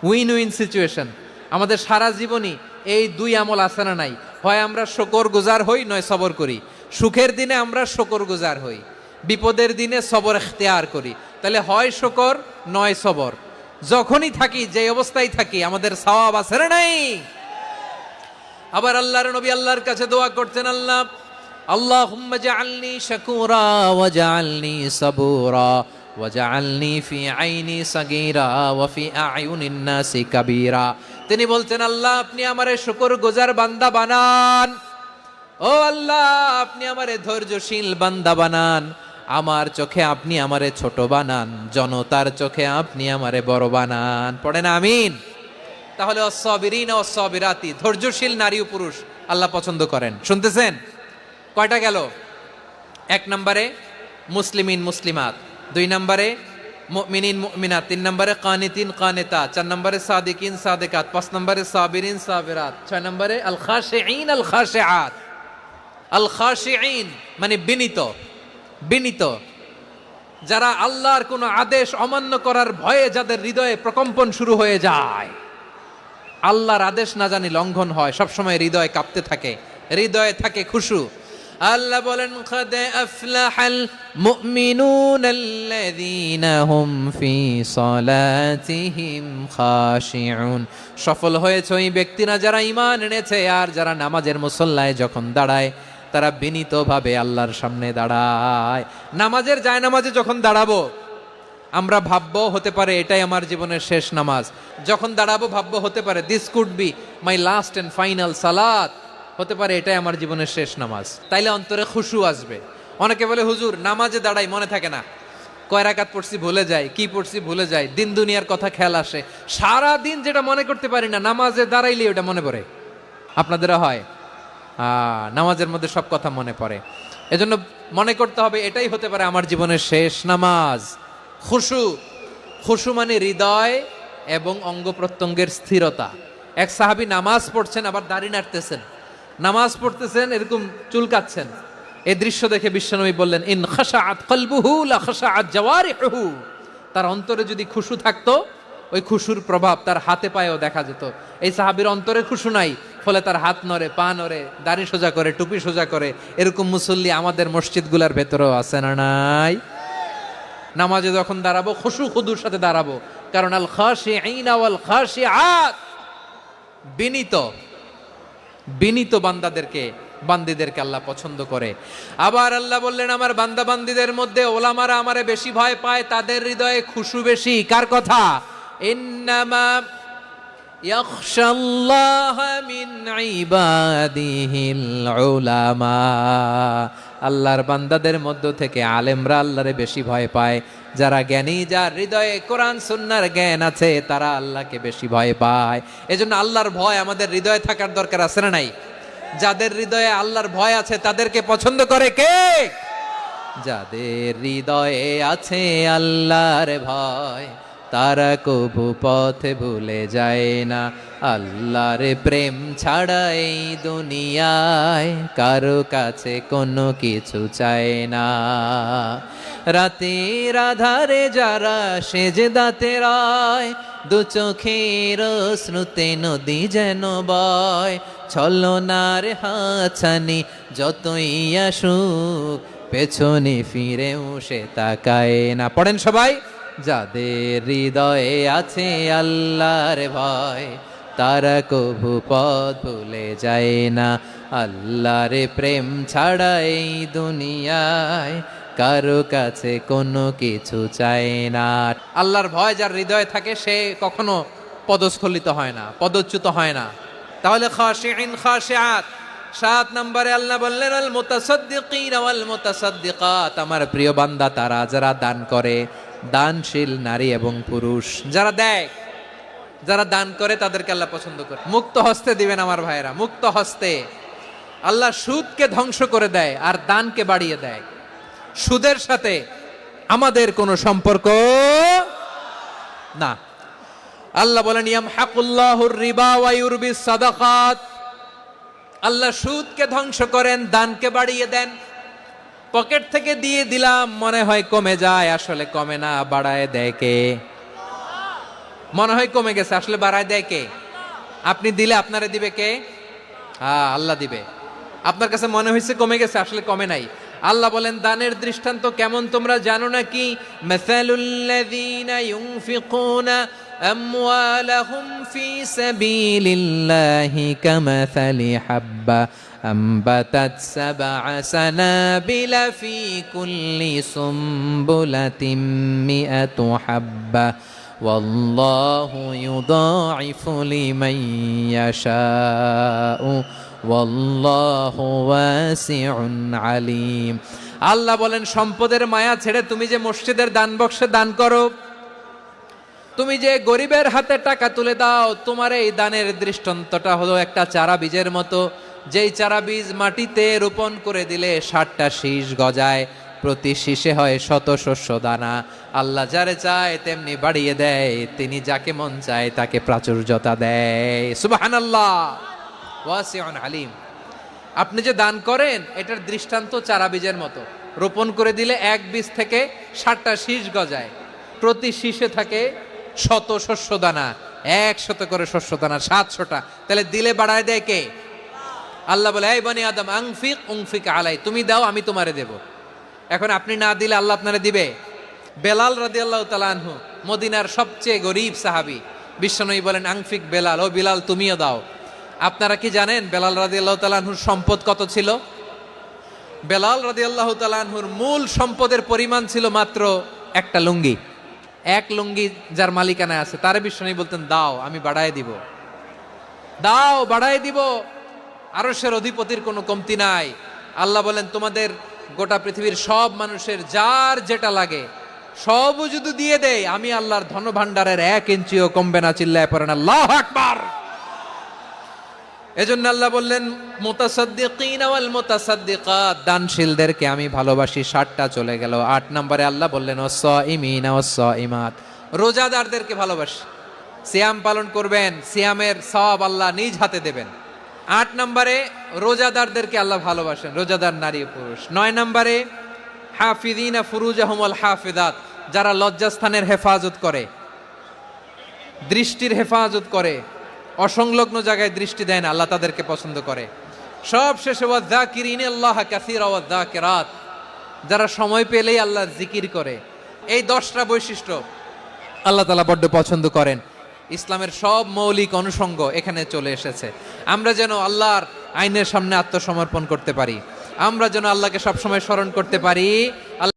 উইন উইন সিচুয়েশন। আমাদের সারা জীবনই এই দুই আমল আছে না নাই? হয় আমরা শুকর গুজার হই, নয় সবর করি। সুখের দিনে আমরা শুকর গুজার হই, বিপদের দিনে সবর ইখতিয়ার করি। তাহলে হয় শুকর নয় সবর। যখনই থাকি, যে অবস্থায় থাকি, আমাদের সওয়াব আছে না নাই? আবার আল্লাহর নবী আল্লাহর কাছে দোয়া করতেন, আল্লাহ আল্লাহুম্মা জাআলনি শাকুরা ওয়া জাআলনি সাবুরা ওয়া জাআলনি ফি আইনি সাগীরা ওয়া ফি আ'য়ুনিন নাসি কাবীরা। তিনি বলতেন আল্লাহ আপনি আমারে শুকরগুজার বান্দা বানান, ও আল্লাহ আপনি আমারে ধৈর্যশীল বান্দা বানান, আমার চোখে আপনি আমারে ছোট বানান, জনতার চোখে আপনি আমারে বড় বানান। পড়েন আমিন। তাহলে অস-সাবিরিনা ওয়াস-সাবিরাতি, ধৈর্যশীল নারী ও পুরুষ আল্লাহ পছন্দ করেন। শুনতেছেন? কয়টা গেল? 1 নম্বরে মুসলিমিন মুসলিমাত, 2 নম্বরে মুমিনিন মুমিনাত, 3 নম্বরে কানিতিন কানিতাত, 4 নম্বরে সাদিকিন সাদিকাত, 5 নম্বরে সাবিরিন সাবিরাত, 6 নম্বরে আল খাশিঈন আল খাশিআত। আল খাশিঈন মানে বিনীত, বিনীত, যারা আল্লাহর কোনো আদেশ অমান্য করার ভয়ে যাদের হৃদয়ে প্রকম্পন শুরু হয়ে যায়, আল্লাহর আদেশ না জানি লঙ্ঘন হয়, সবসময় হৃদয় কাঁপতে থাকে, হৃদয়ে থাকে খুশু। আল্লাহ বলেন قد أفلح المؤمنون الذين هم في صلاتهم خاشعون, সফল হয়েছে ওই ব্যক্তিরা যারা ঈমান এনেছে আর যারা নামাজের মুসল্লায় যখন দাঁড়ায় তারা বিনীতভাবে আল্লাহর সামনে দাঁড়ায়। নামাজের জায়নামাজে যখন দাঁড়াবো আমরা ভাববো হতে পারে এটাই আমার জীবনের শেষ নামাজ। যখন দাঁড়াবো ভাববো হতে পারে this could be my last and final সালাত, হতে পারে এটাই আমার জীবনের শেষ নামাজ। তাইলে অন্তরে খুশু আসবে। অনেকে বলে হুজুর নামাজে দাঁড়াই মনে থাকে না, কয় রাকাত পড়ছি ভুলে যাই, কি পড়ছি ভুলে যাই, দিন দুনিয়ার কথা খেয়াল আসে, সারা দিন যেটা মনে করতে পারি না নামাজে দাঁড়াইলে ওটা মনে পড়ে। আপনাদেরও হয়? নামাজের মধ্যে সব কথা মনে পড়ে। এজন্য মনে করতে হবে এটাই হতে পারে আমার জীবনের শেষ নামাজ। খুশু, খুশু মানে হৃদয় এবং অঙ্গ প্রত্যঙ্গের স্থিরতা। এক সাহাবী নামাজ পড়ছেন আবার দাড়ি নাড়তেছেন, নামাজ পড়তেছেন এরকম চুলকাচ্ছেন। এই দৃশ্য দেখে বিশ্বনবী বললেন ইন খাশাআত কলবুহু লা খাশাআত জাওয়ারিহুহু, তার অন্তরে যদি খুশু থাকতো ওই খুশুর প্রভাব তার হাতে পায়েও দেখা যেত। এই সাহাবীর অন্তরে খুশু নাই, ফলে তার হাত নড়ে, পা নড়ে, দাড়ি সোজা করে, টুপি সোজা করে। এরকম মুসল্লি আমাদের মসজিদগুলোর ভেতরেও আছে না নাই? নামাজে যখন দাঁড়াবো খুশু খুদুর সাথে দাঁড়াবো, কারণ আল খাশিঈনা ওয়াল খাশিআত, বিনীত, বিনীত বান্দাদেরকে, বান্দীদেরকে আল্লাহ পছন্দ করে। আবার আল্লাহ বললেন আমার বান্দা বান্দীদের মধ্যে ওলামারা আমারে বেশি ভয় পায়, তাদের হৃদয়ে খুশু বেশি। কার কথা? ইন্নামা ইয়াখশাল্লাহা মিন ইবাদিহিল উলামা, আল্লাহর বান্দাদের মধ্য থেকে আলেমরা আল্লাহরে বেশি ভয় পায়। যারা জ্ঞানী, যার হৃদয়ে কোরআন সুন্নাহর জ্ঞান আছে, তারা আল্লাহকে বেশি ভয় পায়। এজন্য আল্লাহর ভয় আমাদের হৃদয়ে থাকার দরকার আছে না নাই? যাদের হৃদয়ে আল্লাহর ভয় আছে তাদেরকে পছন্দ করে কে? যাদের হৃদয়ে আছে আল্লাহর ভয়, তারা কবু পথে ভুলে যায় না। আল্লাহর প্রেম ছাড়া এই দুনিয়ায় কারো কাছে কোনো কিছু চায় না। রাতের আধারে যারা সেজদাতে রয়, দু চোখের শ্রুতে নদী যেন বয়। ছলনার হাছানি যতই আসুক, পেছনে ফিরেও সে তাকায় না। পড়েন সবাই। যাদের হৃদয়ে আছে আল্লাহর ভয়, তারা কভু পথ ভুলে যায় না। আল্লাহর প্রেম ছাড়া এই দুনিয়ায় কারো কাছে কোনো কিছু চায় না। আল্লাহর ভয় যার হৃদয়ে থাকে সে কখনো পদস্খলিত হয় না, পদচ্যুত হয় না। তাহলে খাশিঈন খাশিআত। 7 নম্বরে আল্লাহ বললেন আল মুতাসাদ্দিকিন ওয়াল মুতাসাদ্দিকাত, আমার প্রিয় বান্দা তারা যারা দান করে, দানশীল নারী এবং পুরুষ যারা দেয়, যারা দান করে তাদেরকে আল্লাহ পছন্দ করে। মুক্ত হস্তে দিবেন আমার ভাইয়েরা, মুক্ত হস্তে। আল্লাহ সুদকে ধ্বংস করে দেয় আর দানকে বাড়িয়ে দেয়। সুদের সাথে আমাদের কোনো সম্পর্ক না। আল্লাহ বলেন ইয়ামহাকুল্লাহুর রিবা ওয়া ইউরবিস সাদাকাত, আল্লাহ সুদকে ধ্বংস করেন, দানকে বাড়িয়ে দেন। পকেট থেকে দিয়ে দিলাম মনে হয় কমে যায়, আসলে কমে না, বাড়ায় দেয় কে? মনে হয় কমে গেছে, আসলে বাড়ায় দেয় কে? আপনি দিলে আপনারে দিবে কে? আল্লাহ দিবে। আপনার কাছে মনে হয়েছে কমে গেছে, আসলে কমে নাই। আল্লাহ বলেন দানের দৃষ্টান্ত কেমন তোমরা জানো নাকি? মাসালুল্লাযীনা ইউনফিকুনা আমওয়ালাহুম ফি সাবিলিল্লাহি কামাসালি হাব্বা আম্বাতাত সাবআ সানাবিলা ফি কুল্লি সুমবুলাতিন মিআতু হাব্বা ওয়াল্লাহু ইউদাঈফু লিমান ইয়াশাউ ওয়াল্লাহু ওয়াসিউন আলিম। আল্লাহ বলেন সম্পদের মায়া ছেড়ে তুমি যে মসজিদের দান বক্সে দান করো, তুমি যে গরিবের হাতে টাকা তুলে দাও, তোমার এই দানের দৃষ্টান্তটা হলো একটা চারা বীজের মতো। যেই চারা বীজ মাটিতে রোপণ করে দিলে 60টা শীষ গজায়, প্রতি শীষে হয় শত শস্য দানা। আল্লাহ যারে চায় তেমনি বাড়িয়ে দেয়, তিনি যাকে মন চায় তাকে প্রাচুর্যতা দেয়। সুবহানাল্লাহ, ওয়াসিউন আলিম। আপনি যে দান করেন এটার দৃষ্টান্ত চারা বীজের মতো, রোপণ করে দিলে এক বীজ থেকে 60টা শীষ গজায়, প্রতি শীষে থাকে শত শস্য দানা, 100 করে শস্য দানা, 700টা। তাহলে দিলে বাড়ায় দেয় কে? আল্লাহ বলে এই বনি আদম আনফিক উনফিক আলাই, তুমি দাও আমি তোমারে দেব। এখন আপনি না দিলে আল্লাহ আপনারে দিবে? বেলাল রাদিয়াল্লাহু তাআলা আনহু, মদিনার সবচেয়ে গরীব সাহাবী, বিশ্বনবী বলেন আনফিক বেলাল, ও বিলাল তুমিও দাও। আপনারা কি জানেন বেলাল রাদিয়াল্লাহু তাআলা আনহুর সম্পদ কত ছিল? বেলাল রাদিয়াল্লাহু তাআলা আনহুর মূল সম্পদের পরিমাণ ছিল মাত্র একটা লুঙ্গি। এক লুঙ্গি যার মালিকানায় আছে তারে বিশ্বনবী বলতেন দাও আমি বাড়ায় দিব, দাও বাড়ায় দিব। আরশের অধিপতির কোনো কমতি নাই। আল্লাহ বলেন তোমাদের গোটা পৃথিবীর সব মানুষের যার যেটা লাগে সবও যদি দিয়ে দেয়, আমি আল্লাহর ধন ভাণ্ডারের 1 ইঞ্চিও কমবে না। চিল্লায় পড়েন আল্লাহু আকবার। এজন্য আল্লাহ বললেন মুতাসাদ্দিকিনা ওয়াল মুতাসাদ্দিকাত, দানশীলদেরকে আমি ভালোবাসি। 60টা চলে গেল। 8 নম্বরে আল্লাহ বললেন ওয়াস-সাইমিনা ওয়াস-সাইমাত, রোজাদারদেরকে ভালোবাসি। সিয়াম পালন করবেন, সিয়ামের সওয়াব আল্লাহ নিজ হাতে দেবেন। 8 নম্বরে রোজাদারদেরকে আল্লাহ ভালোবাসেন, রোজাদার নারী ও পুরুষ। 9 নম্বরে হাফিযিনা ফুরুজাহুম ওয়াল হাফিযাত, যারা লজ্জাস্থানের হেফাজত করে, দৃষ্টির হেফাজত করে, অসংলগ্ন জায়গায় দৃষ্টি দেয় না, আল্লাহ তাদেরকে পছন্দ করে। সব শেষে ওয়াযাকিরিনাল্লাহ কাসীরা ওয়াযাকিরাত, যারা সময় পেলেই আল্লাহর জিকির করে। এই 10টা বৈশিষ্ট্য আল্লাহ তাআলা বড্ড পছন্দ করেন। ইসলামের সব মৌলিক অনুষঙ্গ এখানে চলে এসেছে। আমরা যেন আল্লাহর আইনের সামনে আত্মসমর্পণ করতে পারি, আমরা যেন আল্লাহকে সবসময় স্মরণ করতে পারি।